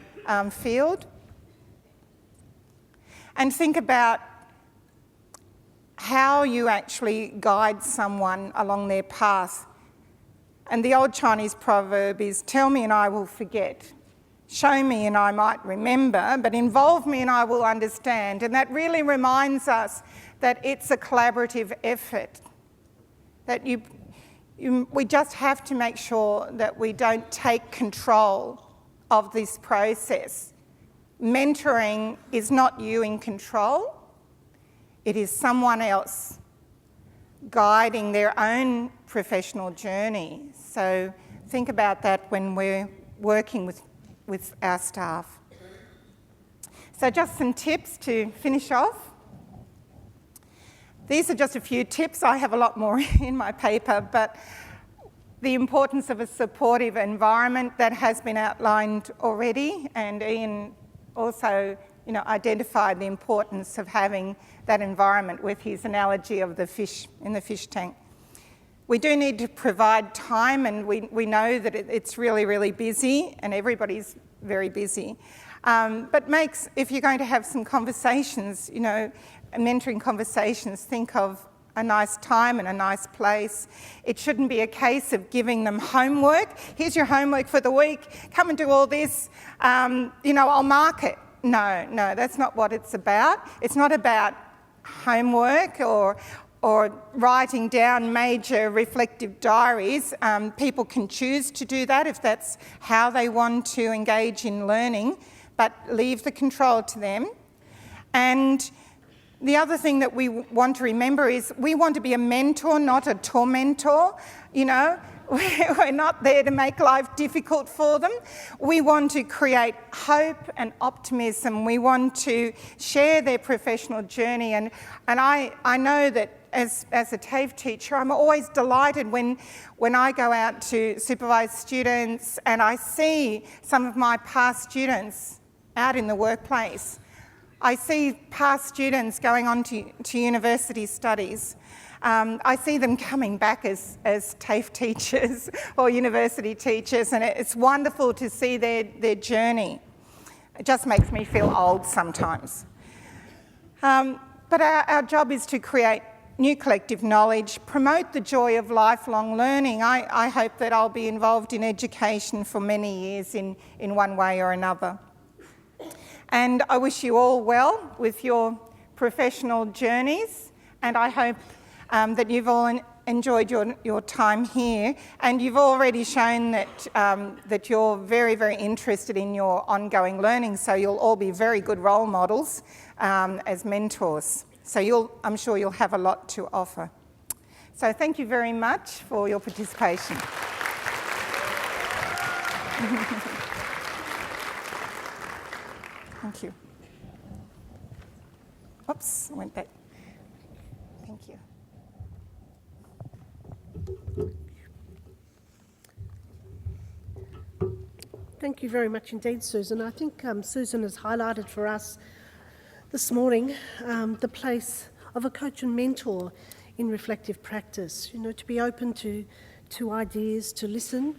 S5: field, and think about how you actually guide someone along their path. And the old Chinese proverb is, tell me and I will forget, show me and I might remember, but involve me and I will understand. And that really reminds us that it's a collaborative effort, that we just have to make sure that we don't take control of this process. Mentoring is not you in control, it is someone else guiding their own professional journey. So think about that when we're working with our staff. So just some tips to finish off. These are just a few tips. I have a lot more in my paper, but the importance of a supportive environment that has been outlined already, and Ian also identified the importance of having that environment with his analogy of the fish in the fish tank. We do need to provide time, and we know that it's really, really busy, and everybody's very busy. But if you're going to have some conversations, mentoring conversations, think of a nice time and a nice place. It shouldn't be a case of giving them homework. Here's your homework for the week. Come and do all this. I'll mark it. No, that's not what it's about. It's not about homework or writing down major reflective diaries. People can choose to do that if that's how they want to engage in learning, but leave the control to them. And the other thing that we want to remember is we want to be a mentor, not a tormentor. We're not there to make life difficult for them. We want to create hope and optimism. We want to share their professional journey. And I know that as a TAFE teacher, I'm always delighted when I go out to supervise students and I see some of my past students out in the workplace. I see past students going on to university studies. I see them coming back as TAFE teachers or university teachers, and it's wonderful to see their journey. It just makes me feel old sometimes. But our job is to create new collective knowledge, promote the joy of lifelong learning. I hope that I'll be involved in education for many years in one way or another. And I wish you all well with your professional journeys, and I hope that you've all enjoyed your time here, and you've already shown that you're very, very interested in your ongoing learning, so you'll all be very good role models as mentors. So I'm sure you'll have a lot to offer. So thank you very much for your participation. Thank you. Oops, I went back. Thank you.
S2: Thank you very much indeed, Susan. I think Susan has highlighted for us this morning the place of a coach and mentor in reflective practice, to be open to ideas, to listen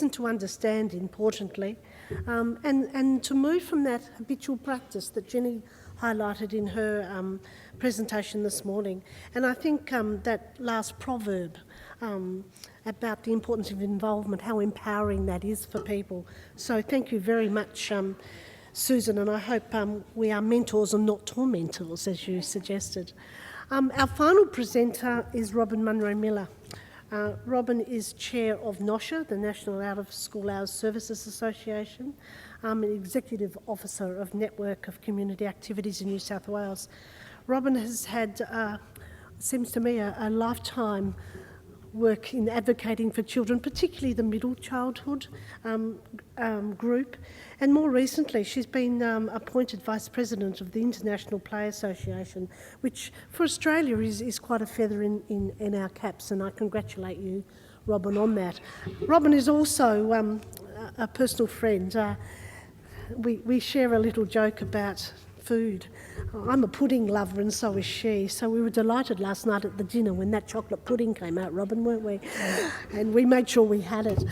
S2: to understand, importantly, and to move from that habitual practice that Jenny highlighted in her presentation this morning. And I think that last proverb about the importance of involvement, how empowering that is for people. So thank you very much, Susan, and I hope we are mentors and not tormentors, as you suggested. Our final presenter is Robin Monroe-Miller. Robin is chair of NOSHA, the National Out of School Hours Services Association, an executive officer of Network of Community Activities in New South Wales. Robin has had, seems to me, a lifetime work in advocating for children, particularly the middle childhood group. And more recently, she's been appointed Vice President of the International Play Association, which for Australia is quite a feather in our caps, and I congratulate you, Robin, on that. Robin is also a personal friend. We share a little joke about food. I'm a pudding lover and so is she, so we were delighted last night at the dinner when that chocolate pudding came out, Robin, weren't we? And we made sure we had it,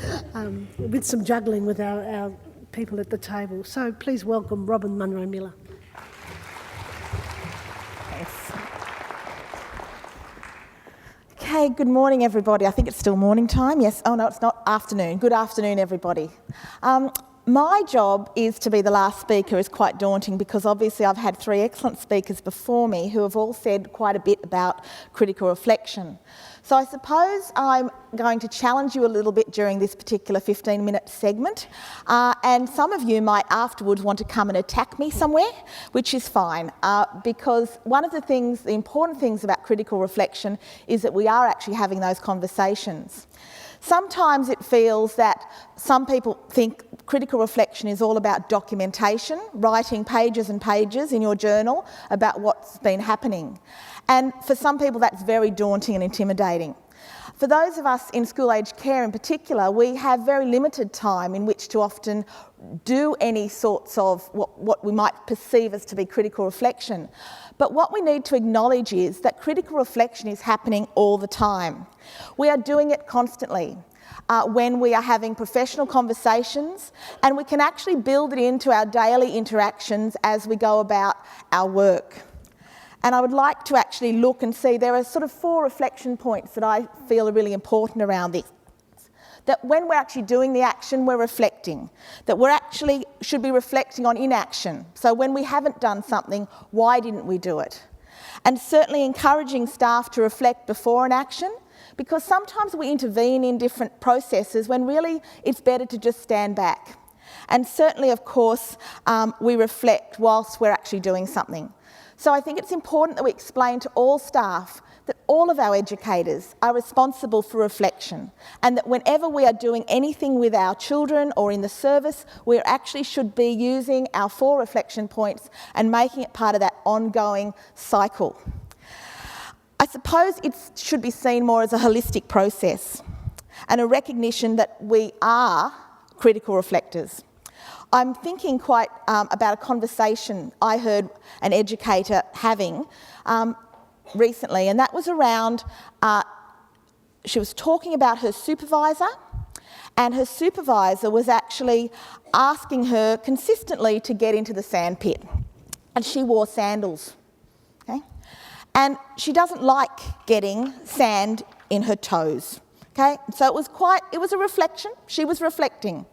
S2: with some juggling with our people at the table. So please welcome Robin Monroe-Miller.
S6: Okay, good morning everybody. I think it's still morning time, yes. Oh no, it's not afternoon. Good afternoon everybody. My job is to be the last speaker is quite daunting because obviously I've had 3 excellent speakers before me who have all said quite a bit about critical reflection. So I suppose I'm going to challenge you a little bit during this particular 15-minute segment, and some of you might afterwards want to come and attack me somewhere, which is fine, because one of the important things about critical reflection is that we are actually having those conversations. Sometimes it feels that some people think critical reflection is all about documentation, writing pages and pages in your journal about what's been happening. And for some people that's very daunting and intimidating. For those of us in school-aged care in particular, we have very limited time in which to often do any sorts of what we might perceive as to be critical reflection. But what we need to acknowledge is that critical reflection is happening all the time. We are doing it constantly when we are having professional conversations, and we can actually build it into our daily interactions as we go about our work. And I would like to actually look and see there are sort of 4 reflection points that I feel are really important around this. That when we're actually doing the action, we're reflecting. That we're actually should be reflecting on inaction. So when we haven't done something, why didn't we do it? And certainly encouraging staff to reflect before an action, because sometimes we intervene in different processes when really it's better to just stand back. And certainly, of course, we reflect whilst we're actually doing something. So I think it's important that we explain to all staff that all of our educators are responsible for reflection, and that whenever we are doing anything with our children or in the service, we actually should be using our 4 reflection points and making it part of that ongoing cycle. I suppose it should be seen more as a holistic process and a recognition that we are critical reflectors. I'm thinking quite about a conversation I heard an educator having recently, and that was around, she was talking about her supervisor, and her supervisor was actually asking her consistently to get into the sand pit, and she wore sandals, okay? And she doesn't like getting sand in her toes, okay? So it was a reflection. She was reflecting.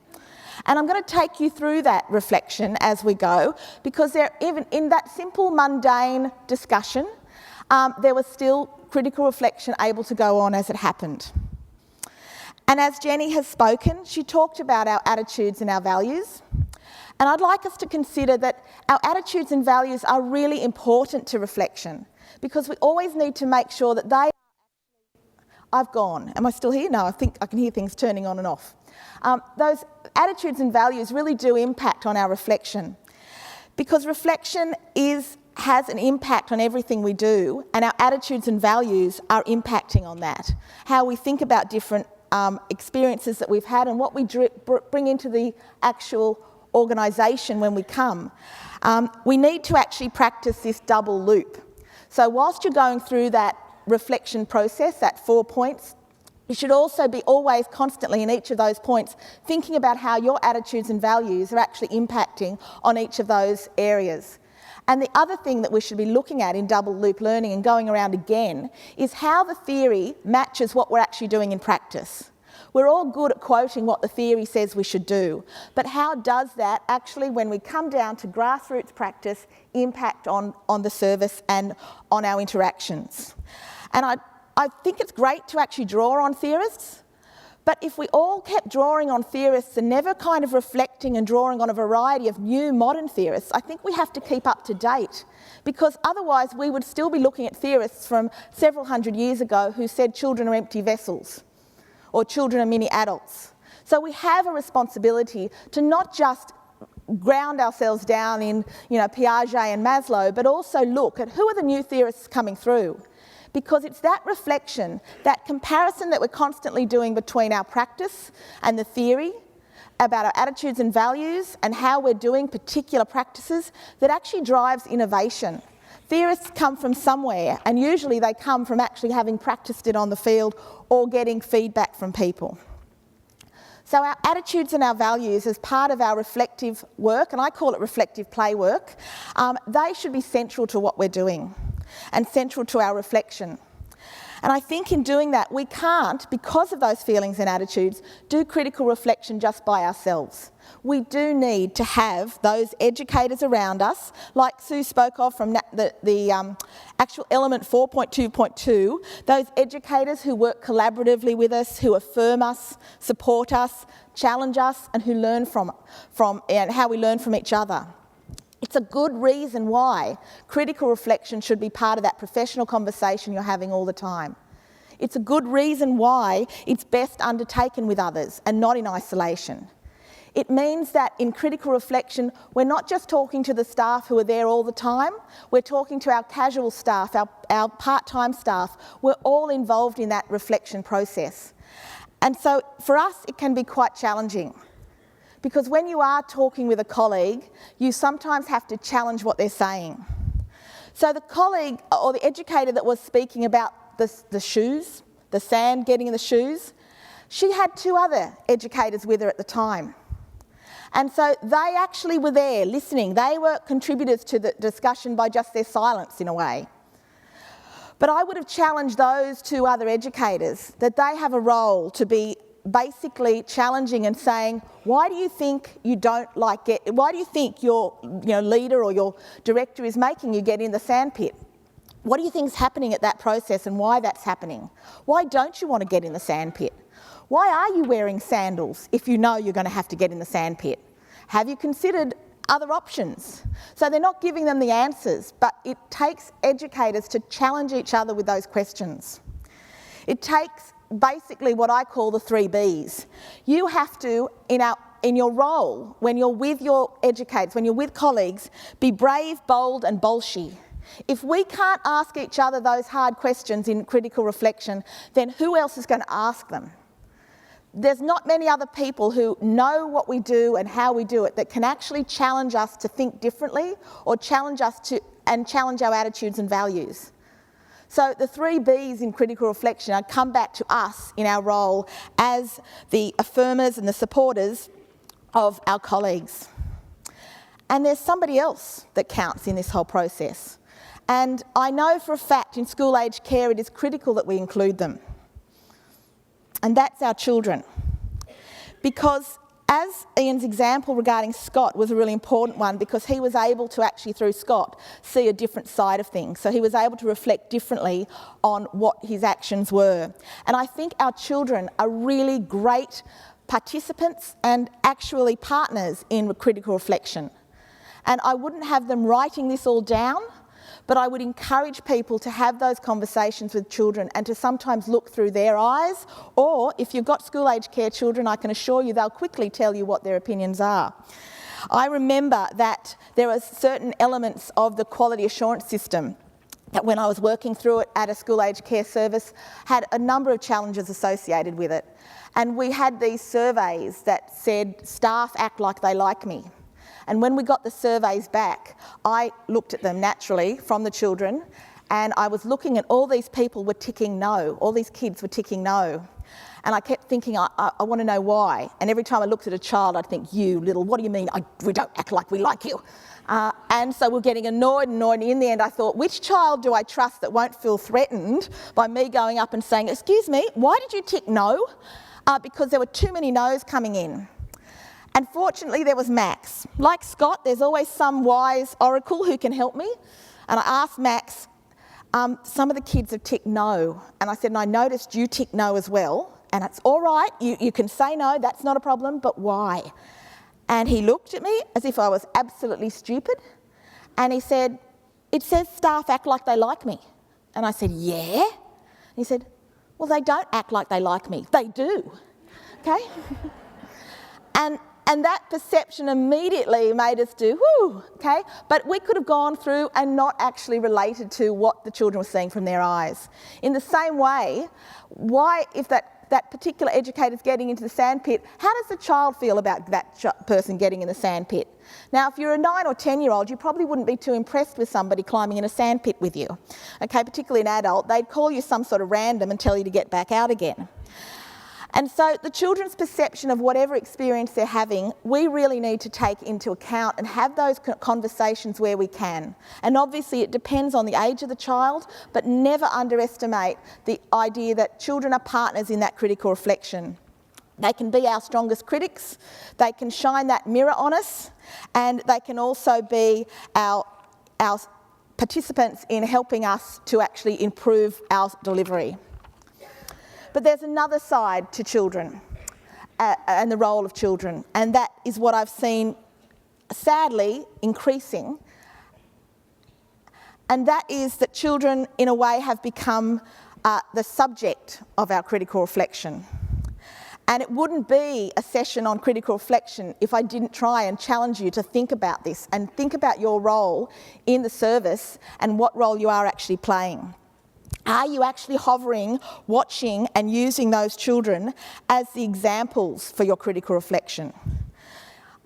S6: And I'm going to take you through that reflection as we go, because even in that simple, mundane discussion, there was still critical reflection able to go on as it happened. And as Jenny has spoken, she talked about our attitudes and our values. And I'd like us to consider that our attitudes and values are really important to reflection, because we always need to make sure that they... I've gone. Am I still here? No, I think I can hear things turning on and off. Those attitudes and values really do impact on our reflection, because reflection has an impact on everything we do, and our attitudes and values are impacting on that. How we think about different experiences that we've had and what we bring into the actual organisation when we come. We need to actually practice this double loop. So whilst you're going through that reflection process, that 4 points, you should also be always constantly in each of those points thinking about how your attitudes and values are actually impacting on each of those areas. And the other thing that we should be looking at in double loop learning and going around again is how the theory matches what we're actually doing in practice. We're all good at quoting what the theory says we should do, but how does that actually, when we come down to grassroots practice, impact on the service and on our interactions? And I think it's great to actually draw on theorists, but if we all kept drawing on theorists and never kind of reflecting and drawing on a variety of new modern theorists, I think we have to keep up to date, because otherwise we would still be looking at theorists from several hundred years ago who said children are empty vessels or children are mini adults. So we have a responsibility to not just ground ourselves down in, Piaget and Maslow, but also look at who are the new theorists coming through. Because it's that reflection, that comparison that we're constantly doing between our practice and the theory, about our attitudes and values and how we're doing particular practices that actually drives innovation. Theorists come from somewhere, and usually they come from actually having practiced it on the field or getting feedback from people. So our attitudes and our values as part of our reflective work, and I call it reflective play work, they should be central to what we're doing and central to our reflection. And I think in doing that, we can't, because of those feelings and attitudes, do critical reflection just by ourselves. We do need to have those educators around us, like Sue spoke of from the actual element 4.2.2, those educators who work collaboratively with us, who affirm us, support us, challenge us, and who learn from and how we learn from each other. It's a good reason why critical reflection should be part of that professional conversation you're having all the time. It's a good reason why it's best undertaken with others and not in isolation. It means that in critical reflection, we're not just talking to the staff who are there all the time, we're talking to our casual staff, our part-time staff. We're all involved in that reflection process. And so for us, it can be quite challenging. Because when you are talking with a colleague, you sometimes have to challenge what they're saying. So the colleague or the educator that was speaking about the shoes, the sand getting in the shoes, she had 2 other educators with her at the time. And so they actually were there listening. They were contributors to the discussion by just their silence in a way. But I would have challenged those 2 other educators that they have a role to be basically challenging and saying, why do you think you don't like it? Why do you think your leader or your director is making you get in the sandpit? What do you think is happening at that process and why that's happening? Why don't you want to get in the sandpit? Why are you wearing sandals if you know you're going to have to get in the sandpit? Have you considered other options? So they're not giving them the answers, but it takes educators to challenge each other with those questions. It takes basically what I call the 3 Bs. You have to, in your role, when you're with your educators, when you're with colleagues, be brave, bold and bolshy. If we can't ask each other those hard questions in critical reflection, then who else is going to ask them? There's not many other people who know what we do and how we do it that can actually challenge us to think differently or challenge us to challenge our attitudes and values. So the 3 Bs in critical reflection come back to us in our role as the affirmers and the supporters of our colleagues. And there's somebody else that counts in this whole process. And I know for a fact in school age care it is critical that we include them. And that's our children. Because as Ian's example regarding Scott was a really important one, because he was able to actually, through Scott, see a different side of things. So he was able to reflect differently on what his actions were. And I think our children are really great participants and actually partners in critical reflection. And I wouldn't have them writing this all down, but I would encourage people to have those conversations with children and to sometimes look through their eyes, or if you've got school age care children, I can assure you they'll quickly tell you what their opinions are. I remember that there are certain elements of the quality assurance system that when I was working through it at a school age care service had a number of challenges associated with it. And we had these surveys that said, staff act like they like me. And when we got the surveys back, I looked at them naturally from the children, and I was looking at all these people were ticking no, all these kids were ticking no. And I kept thinking, I want to know why. And every time I looked at a child, I'd think, you little, what do you mean we don't act like we like you? And so we're getting annoyed. And in the end, I thought, which child do I trust that won't feel threatened by me going up and saying, excuse me, why did you tick no? Because there were too many no's coming in. And fortunately, there was Max. Like Scott, there's always some wise oracle who can help me. And I asked Max, some of the kids have ticked no. And I said, and I noticed you ticked no as well. And it's all right, you can say no, that's not a problem, but why? And he looked at me as if I was absolutely stupid. And he said, it says staff act like they like me. And I said, yeah? And he said, well, they don't act like they like me. They do. Okay? And that perception immediately made us do, whoo, okay? But we could have gone through and not actually related to what the children were seeing from their eyes. In the same way, why, if that that particular educator's getting into the sandpit, how does the child feel about that person getting in the sandpit? Now, if you're a 9 or 10-year-old, you probably wouldn't be too impressed with somebody climbing in a sandpit with you. Okay, particularly an adult, they'd call you some sort of random and tell you to get back out again. And so the children's perception of whatever experience they're having, we really need to take into account and have those conversations where we can. And obviously it depends on the age of the child, but never underestimate the idea that children are partners in that critical reflection. They can be our strongest critics, they can shine that mirror on us, and they can also be our participants in helping us to actually improve our delivery. But there's another side to children and the role of children, and that is what I've seen, sadly, increasing, and that is that children, in a way, have become the subject of our critical reflection. And it wouldn't be a session on critical reflection if I didn't try and challenge you to think about this and think about your role in the service and what role you are actually playing. Are you actually hovering, watching and using those children as the examples for your critical reflection?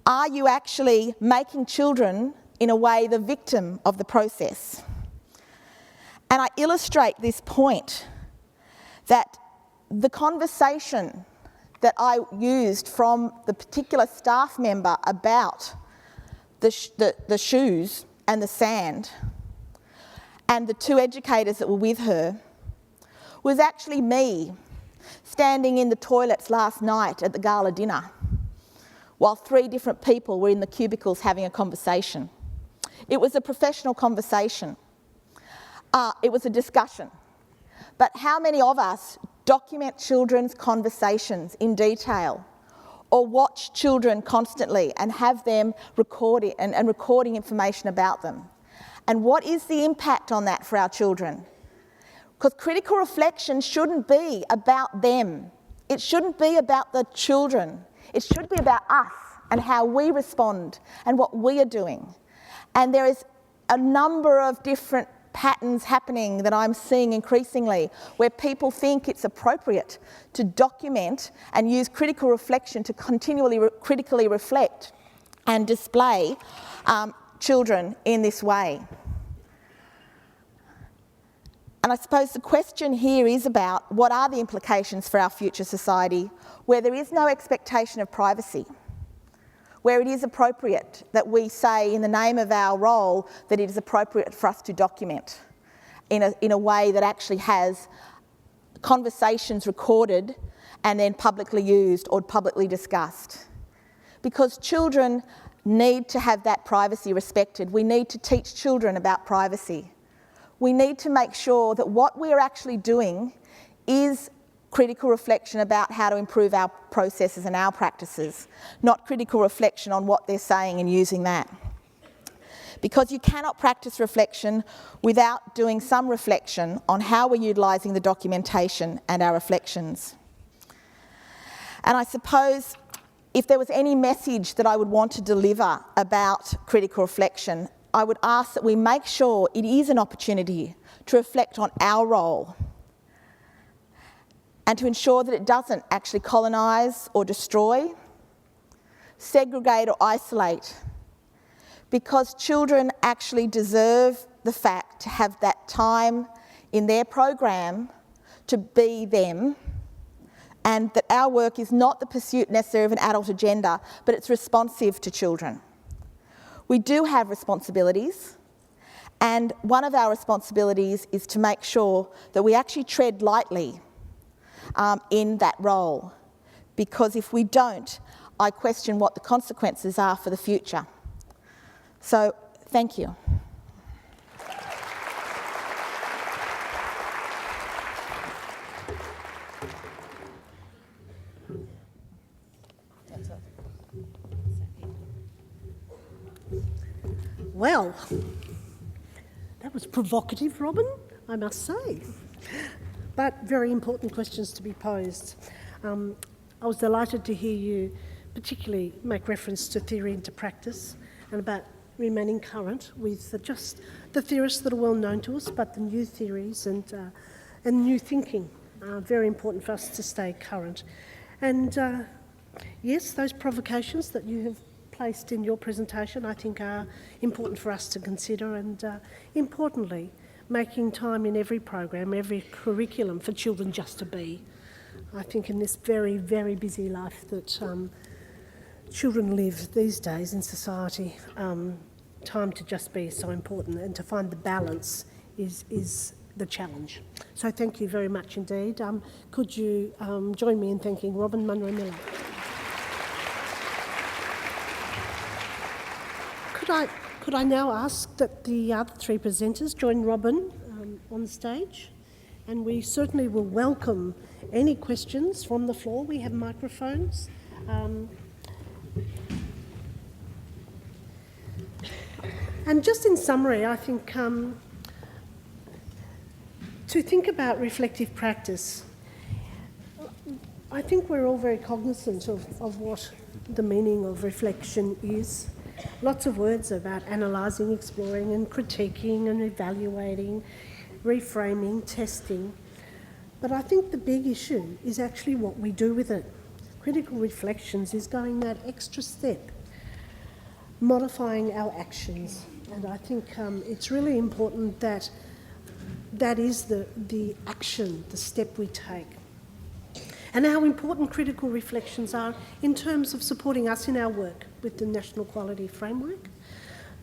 S6: Are you actually making children, in a way, the victim of the process? And I illustrate this point that the conversation that I used from the particular staff member about the shoes and the sand, and the 2 educators that were with her, was actually me standing in the toilets last night at the gala dinner while 3 different people were in the cubicles having a conversation. It was a professional conversation. It was a discussion. But how many of us document children's conversations in detail or watch children constantly and have them recording and recording information about them? And what is the impact on that for our children? Because critical reflection shouldn't be about them. It shouldn't be about the children. It should be about us and how we respond and what we are doing. And there is a number of different patterns happening that I'm seeing increasingly where people think it's appropriate to document and use critical reflection to continually critically reflect and display children in this way. And I suppose the question here is about what are the implications for our future society where there is no expectation of privacy, where it is appropriate that we say in the name of our role that it is appropriate for us to document in a way that actually has conversations recorded and then publicly used or publicly discussed. Because children need to have that privacy respected. We need to teach children about privacy. We need to make sure that what we're actually doing is critical reflection about how to improve our processes and our practices, not critical reflection on what they're saying and using that. Because you cannot practice reflection without doing some reflection on how we're utilising the documentation and our reflections. And I suppose if there was any message that I would want to deliver about critical reflection, I would ask that we make sure it is an opportunity to reflect on our role and to ensure that it doesn't actually colonise or destroy, segregate or isolate, because children actually deserve the fact to have that time in their program to be them, and that our work is not the pursuit necessarily of an adult agenda, but it's responsive to children. We do have responsibilities, and one of our responsibilities is to make sure that we actually tread lightly in that role, because if we don't, I question what the consequences are for the future. So, thank you.
S2: Well, that was provocative, Robin, I must say. But very important questions to be posed. I was delighted to hear you particularly make reference to theory into practice and about remaining current with just the theorists that are well known to us, but the new theories and new thinking Very important for us to stay current. And yes, those provocations that you have placed in your presentation I think are important for us to consider, and importantly, making time in every program, every curriculum for children just to be. I think in this very, very busy life that children live these days in society, time to just be is so important, and to find the balance is the challenge. So thank you very much indeed. Could you join me in thanking Robin Monroe-Miller? Could I now ask that the other three presenters join Robin on stage? And we certainly will welcome any questions from the floor. We have microphones. And just in summary, I think to think about reflective practice, I think we're all very cognizant of what the meaning of reflection is. Lots of words about analysing, exploring and critiquing and evaluating, reframing, testing. But I think the big issue is actually what we do with it. Critical reflections is going that extra step, modifying our actions. And I think it's really important that that is the action, the step we take. And how important critical reflections are in terms of supporting us in our work with the National Quality Framework,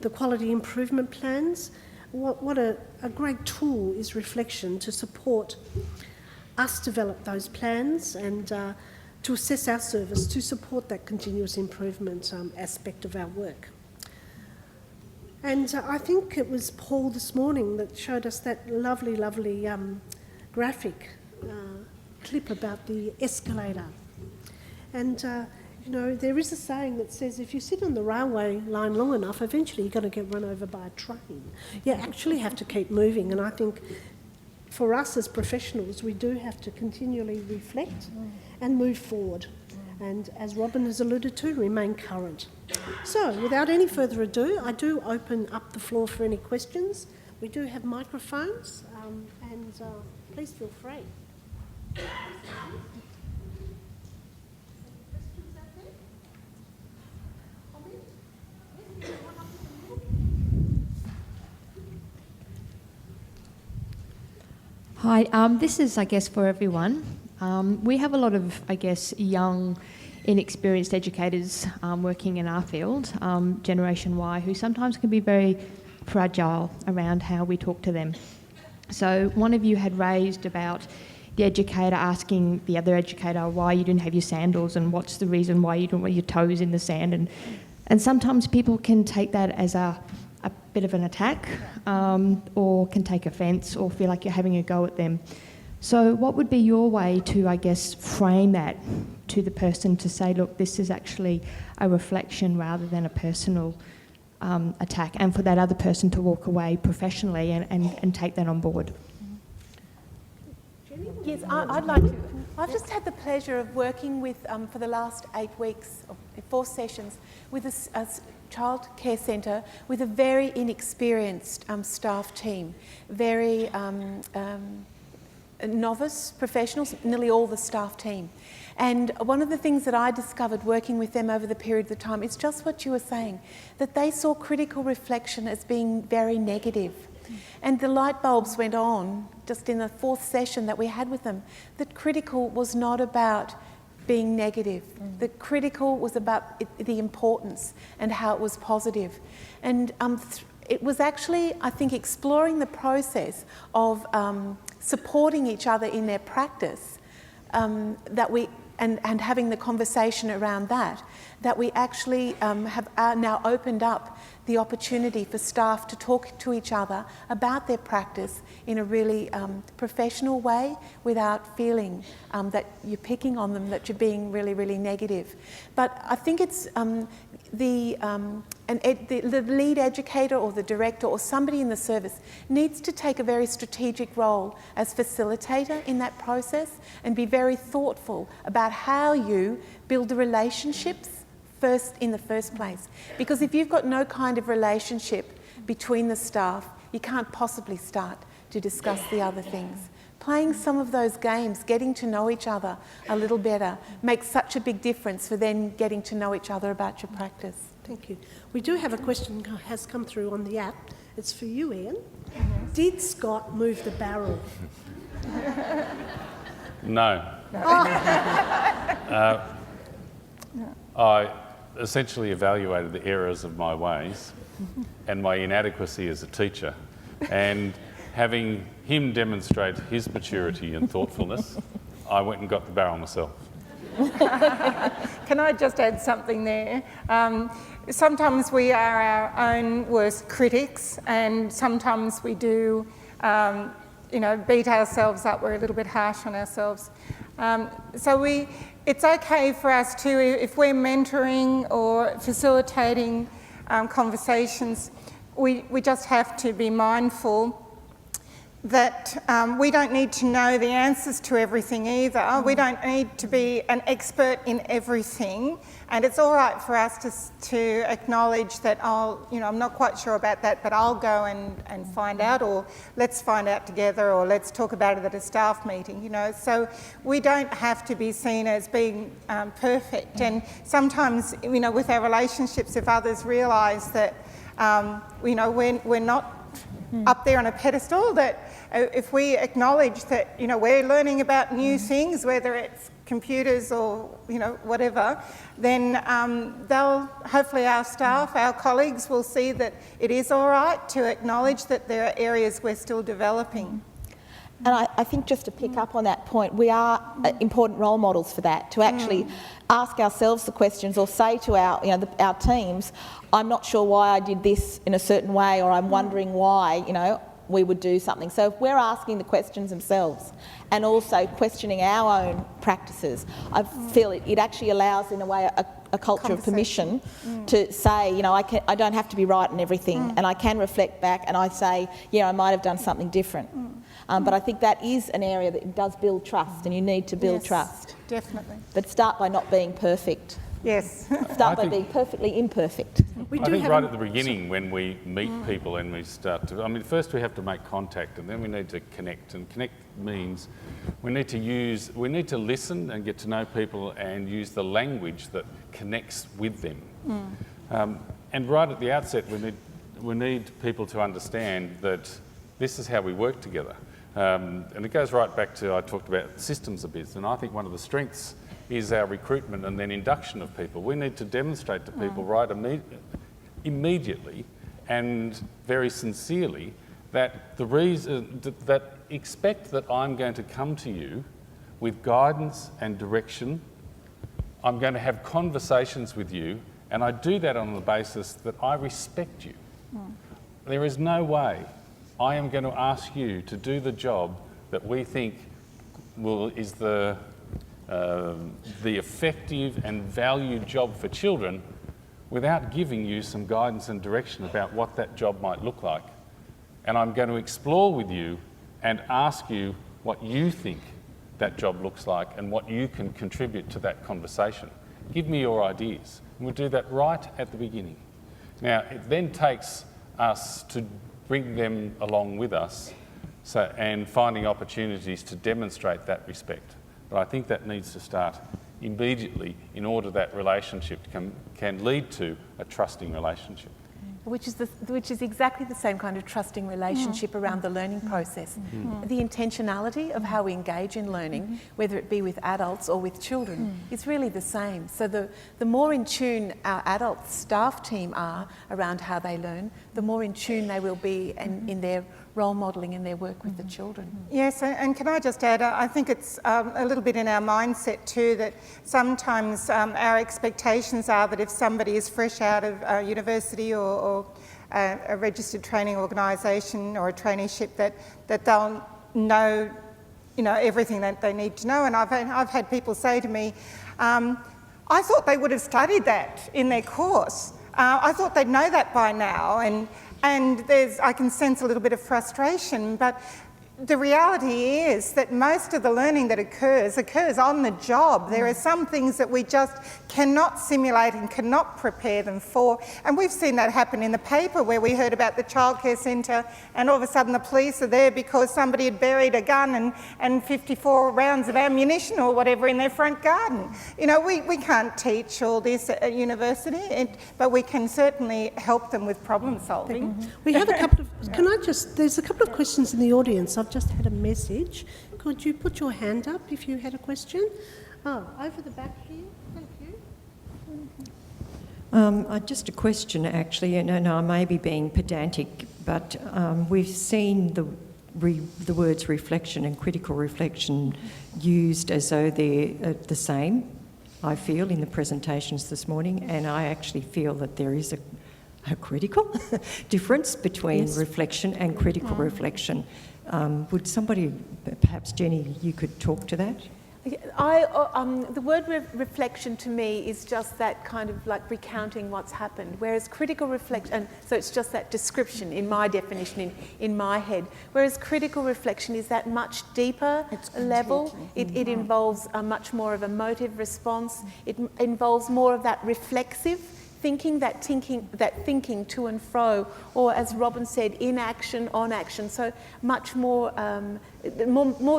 S2: the quality improvement plans. What a great tool is reflection to support us develop those plans and to assess our service, to support that continuous improvement aspect of our work. And I think it was Paul this morning that showed us that lovely graphic clip about the escalator. And, you know, there is a saying that says if you sit on the railway line long enough, eventually you're going to get run over by a train. You actually have to keep moving, and I think for us as professionals, we do have to continually reflect and move forward. And as Robin has alluded to, remain current. So, without any further ado, I do open up the floor for any questions. We do have microphones, and please feel free.
S7: Hi, this is, I guess, for everyone. We have a lot of, I guess, young, inexperienced educators working in our field, Generation Y, who sometimes can be very fragile around how we talk to them. So one of you had raised about the educator asking the other educator why you didn't have your sandals and what's the reason why you don't want your toes in the sand. And sometimes people can take that as a bit of an attack or can take offence or feel like you're having a go at them. So what would be your way to, I guess, frame that to the person to say, look, this is actually a reflection rather than a personal attack, and for that other person to walk away professionally and take that on board?
S3: Yes, I'd like to. I've just had the pleasure of working with, for the last 8 weeks, or 4 sessions, with a child care centre with a very inexperienced staff team, very novice professionals, nearly all the staff team. And one of the things that I discovered working with them over the period of time is just what you were saying, that they saw critical reflection as being very negative. And the light bulbs went on just in the 4th session that we had with them, that critical was not about being negative. The critical was about the importance and how it was positive. And it was actually, I think, exploring the process of supporting each other in their practice that we, and having the conversation around that we actually have now opened up the opportunity for staff to talk to each other about their practice in a really professional way without feeling that you're picking on them, that you're being really, really negative. But I think it's the lead educator or the director or somebody in the service needs to take a very strategic role as facilitator in that process and be very thoughtful about how you build the relationships in the first place. Because if you've got no kind of relationship between the staff, you can't possibly start to discuss the other things. playing some of those games, getting to know each other a little better, makes such a big difference for then getting to know each other about your practice.
S2: Thank you. We do have a question that has come through on the app. It's for you, Ian. Did Scott move the barrel?
S4: No. I essentially evaluated the errors of my ways and my inadequacy as a teacher, and having him demonstrate his maturity and thoughtfulness, I went and got the barrel myself.
S5: Can I just add something there? Sometimes we are our own worst critics, and sometimes we do, beat ourselves up. We're a little bit harsh on ourselves. It's okay for us to, if we're mentoring or facilitating conversations, we just have to be mindful that we don't need to know the answers to everything either. We don't need to be an expert in everything, and it's all right for us to acknowledge that I'm not quite sure about that, but I'll go and find out, or let's find out together, or let's talk about it at a staff meeting. So we don't have to be seen as being perfect. And sometimes, with our relationships, if others realise that we're not up there on a pedestal, that if we acknowledge that we're learning about new things, whether it's computers or whatever, then they'll, hopefully our staff, our colleagues will see that it is all right to acknowledge that there are areas we're still developing.
S6: And I think just to pick up on that point, we are important role models for that, to actually ask ourselves the questions, or say to our teams, I'm not sure why I did this in a certain way, or I'm wondering why, we would do something. So if we're asking the questions themselves and also questioning our own practices, I feel it actually allows, in a way, a culture of permission to say, I don't have to be right in everything, and I can reflect back and I say, I might have done something different. But I think that is an area that does build trust, and you need to build trust.
S5: Definitely.
S6: But start by not being perfect.
S5: Yes.
S6: Start by being perfectly imperfect.
S4: I think right at the beginning, when we meet people and we start to, first we have to make contact, and then we need to connect. And connect means we need to listen and get to know people and use the language that connects with them. And right at the outset, we need people to understand that this is how we work together. And it goes right back to, I talked about systems a bit, and I think one of the strengths is our recruitment and then induction of people. We need to demonstrate to people right immediately and very sincerely that the reason that expect that I'm going to come to you with guidance and direction. I'm going to have conversations with you, and I do that on the basis that I respect you. There is no way I am going to ask you to do the job that we think is the effective and valued job for children without giving you some guidance and direction about what that job might look like. And I'm going to explore with you and ask you what you think that job looks like and what you can contribute to that conversation. Give me your ideas. And we'll do that right at the beginning. Now, it then takes us to bring them along with us and finding opportunities to demonstrate that respect. But I think that needs to start immediately in order that relationship can lead to a trusting relationship.
S3: Which is exactly the same kind of trusting relationship around the learning process. The intentionality of how we engage in learning, whether it be with adults or with children, is really the same. So the more in tune our adult staff team are around how they learn, the more in tune they will be in their role modelling in their work with the children.
S5: Yes, and can I just add, I think it's a little bit in our mindset too that sometimes our expectations are that if somebody is fresh out of university or a registered training organisation or a traineeship that they'll know everything that they need to know. And I've had people say to me, I thought they would have studied that in their course. I thought they'd know that by now. And I can sense a little bit of frustration, but the reality is that most of the learning that occurs on the job. There are some things that we just cannot simulate and cannot prepare them for. And we've seen that happen in the paper where we heard about the childcare centre and all of a sudden the police are there because somebody had buried a gun and 54 rounds of ammunition or whatever in their front garden. You know, we can't teach all this at university, but we can certainly help them with problem solving.
S2: We have a couple of, there's a couple of questions in the audience. I've just had a message. Could you put your hand up if you had a question? Oh, over the back here. Thank you.
S8: Just a question, actually, and I may be being pedantic, but we've seen the words reflection and critical reflection used as though they're the same, I feel, in the presentations this morning, and I actually feel that there is a critical difference between reflection and critical reflection. Would somebody, perhaps Jenny, you could talk to that?
S3: The word reflection to me is just that kind of like recounting what's happened, whereas critical reflection, so it's just that description in my definition in my head, whereas critical reflection is that much deeper level. It involves a much more of a emotive response. It involves more of that reflexive thinking, that thinking to and fro, or as Robin said, in action, on action. So much more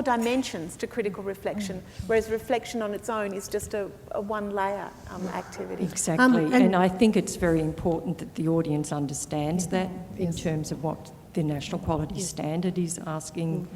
S3: dimensions to critical reflection, whereas reflection on its own is just a one-layer activity.
S8: Exactly, and I think it's very important that the audience understands that in terms of what the National Quality Standard is asking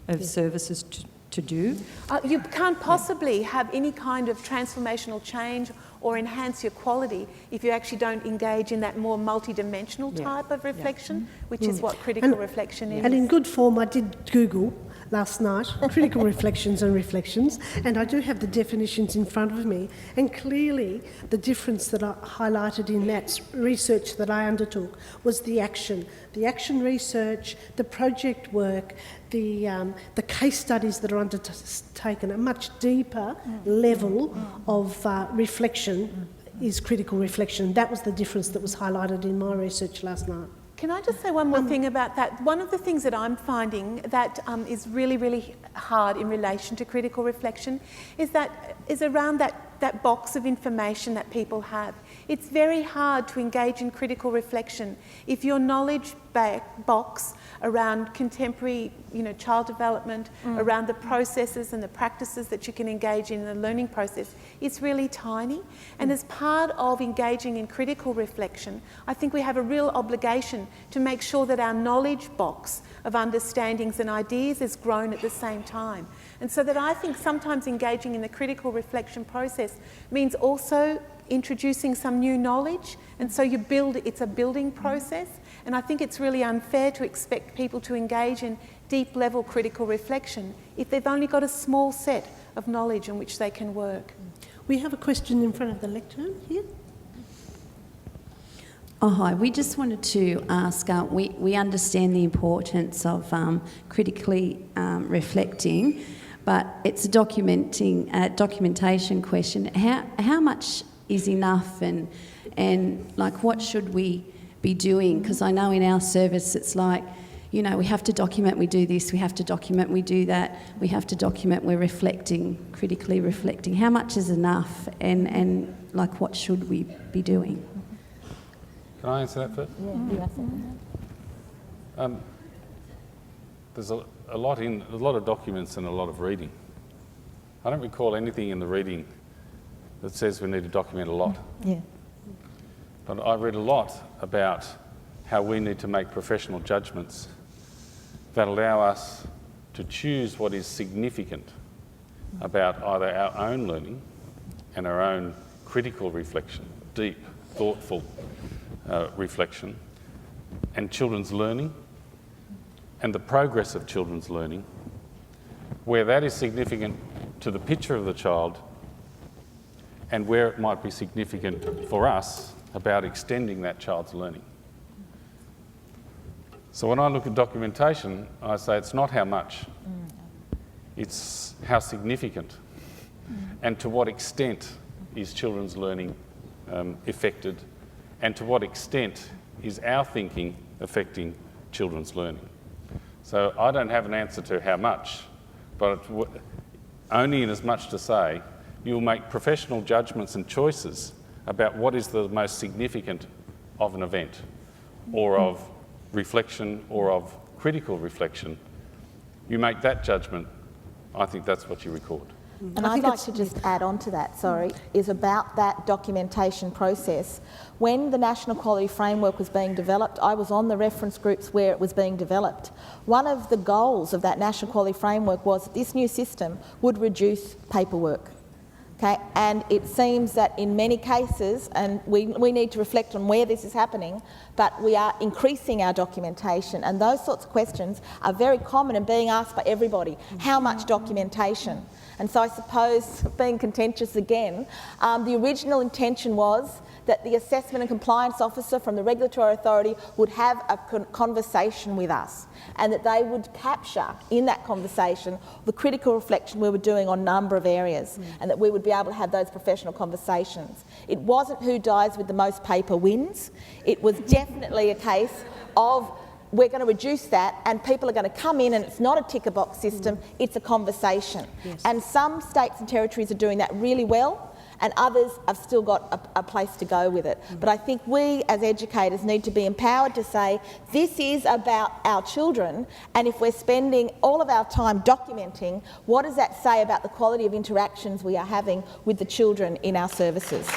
S8: of services to do.
S3: You can't possibly have any kind of transformational change or enhance your quality if you actually don't engage in that more multidimensional type of reflection, which is what critical reflection is.
S2: And in good form, I did Google last night, critical reflections, and I do have the definitions in front of me, and clearly the difference that I highlighted in that research that I undertook was the action research, the project work, the case studies that are undertaken, a much deeper level of reflection is critical reflection. That was the difference that was highlighted in my research last night.
S3: Can I just say one more thing about that? One of the things that I'm finding that is really, really hard in relation to critical reflection is around that box of information that people have. It's very hard to engage in critical reflection if your knowledge box around contemporary, child development, around the processes and the practices that you can engage in the learning process, it's really tiny. And as part of engaging in critical reflection, I think we have a real obligation to make sure that our knowledge box of understandings and ideas is grown at the same time. And so that I think sometimes engaging in the critical reflection process means also introducing some new knowledge, and so it's a building process. And I think it's really unfair to expect people to engage in deep level critical reflection if they've only got a small set of knowledge on which they can work.
S2: We have a question in front of the lectern here.
S9: Oh, hi. We just wanted to ask, we understand the importance of critically reflecting, but it's a documentation question. How much is enough, and like what should we be doing? Because I know in our service it's like, we have to document we do this, we have to document we do that, we have to document we're reflecting, critically reflecting. How much is enough, and like what should we be doing?
S4: Can I answer that first? Yeah, there's a lot of documents and a lot of reading. I don't recall anything in the reading that says we need to document a lot.
S6: Yeah.
S4: But I read a lot about how we need to make professional judgments that allow us to choose what is significant about either our own learning and our own critical reflection, deep, thoughtful reflection, and children's learning and the progress of children's learning, where that is significant to the picture of the child and where it might be significant for us about extending that child's learning. So when I look at documentation, I say it's not how much, it's how significant and to what extent is children's learning affected, and to what extent is our thinking affecting children's learning. So I don't have an answer to how much, but only in as much to say you'll make professional judgments and choices about what is the most significant of an event, or of reflection, or of critical reflection. You make that judgment. I think that's what you record.
S6: And I'd like to just add on to that, is about that documentation process. When the National Quality Framework was being developed, I was on the reference groups where it was being developed. One of the goals of that National Quality Framework was that this new system would reduce paperwork. Okay? And it seems that in many cases, and we need to reflect on where this is happening, but we are increasing our documentation, and those sorts of questions are very common and being asked by everybody. How much documentation? And so I suppose, being contentious again, the original intention was that the assessment and compliance officer from the regulatory authority would have a conversation with us, and that they would capture in that conversation the critical reflection we were doing on a number of areas, and that we would be able to have those professional conversations. It wasn't who dies with the most paper wins. It was definitely a case of we're going to reduce that, and people are going to come in, and it's not a ticker box system, it's a conversation. Yes. And some states and territories are doing that really well, and others have still got a place to go with it. But I think we as educators need to be empowered to say, this is about our children, and if we're spending all of our time documenting, what does that say about the quality of interactions we are having with the children in our services?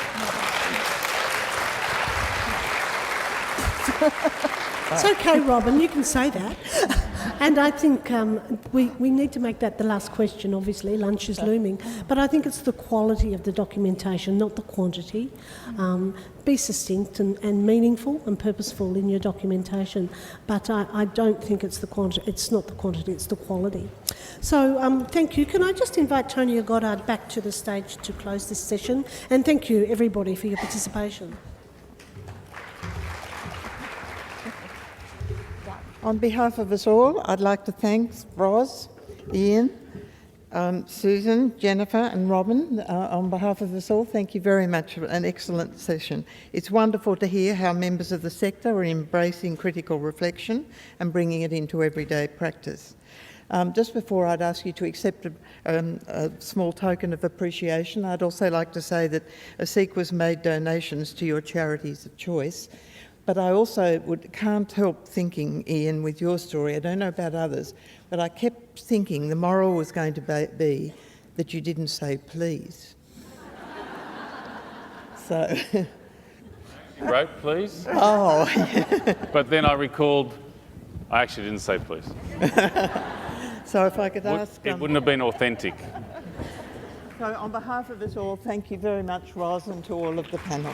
S2: It's okay, Robin, you can say that. And I think we need to make that the last question, obviously, lunch is looming. But I think it's the quality of the documentation, not the quantity. Be succinct and meaningful and purposeful in your documentation. But I don't think it's the quantity. It's not the quantity, it's the quality. So thank you. Can I just invite Tonya Goddard back to the stage to close this session? And thank you, everybody, for your participation.
S1: On behalf of us all, I'd like to thank Ros, Ian, Susan, Jennifer and Robin. On behalf of us all, thank you very much for an excellent session. It's wonderful to hear how members of the sector are embracing critical reflection and bringing it into everyday practice. Just before I'd ask you to accept a small token of appreciation, I'd also like to say that ACECQA's made donations to your charities of choice. But I also can't help thinking, Ian, with your story, I don't know about others, but I kept thinking the moral was going to be that you didn't say please. So...
S4: You wrote please?
S1: Oh.
S4: But then I recalled, I actually didn't say please.
S1: So if I could ask...
S4: It wouldn't have been authentic.
S1: So on behalf of us all, thank you very much, Ros, and to all of the panel.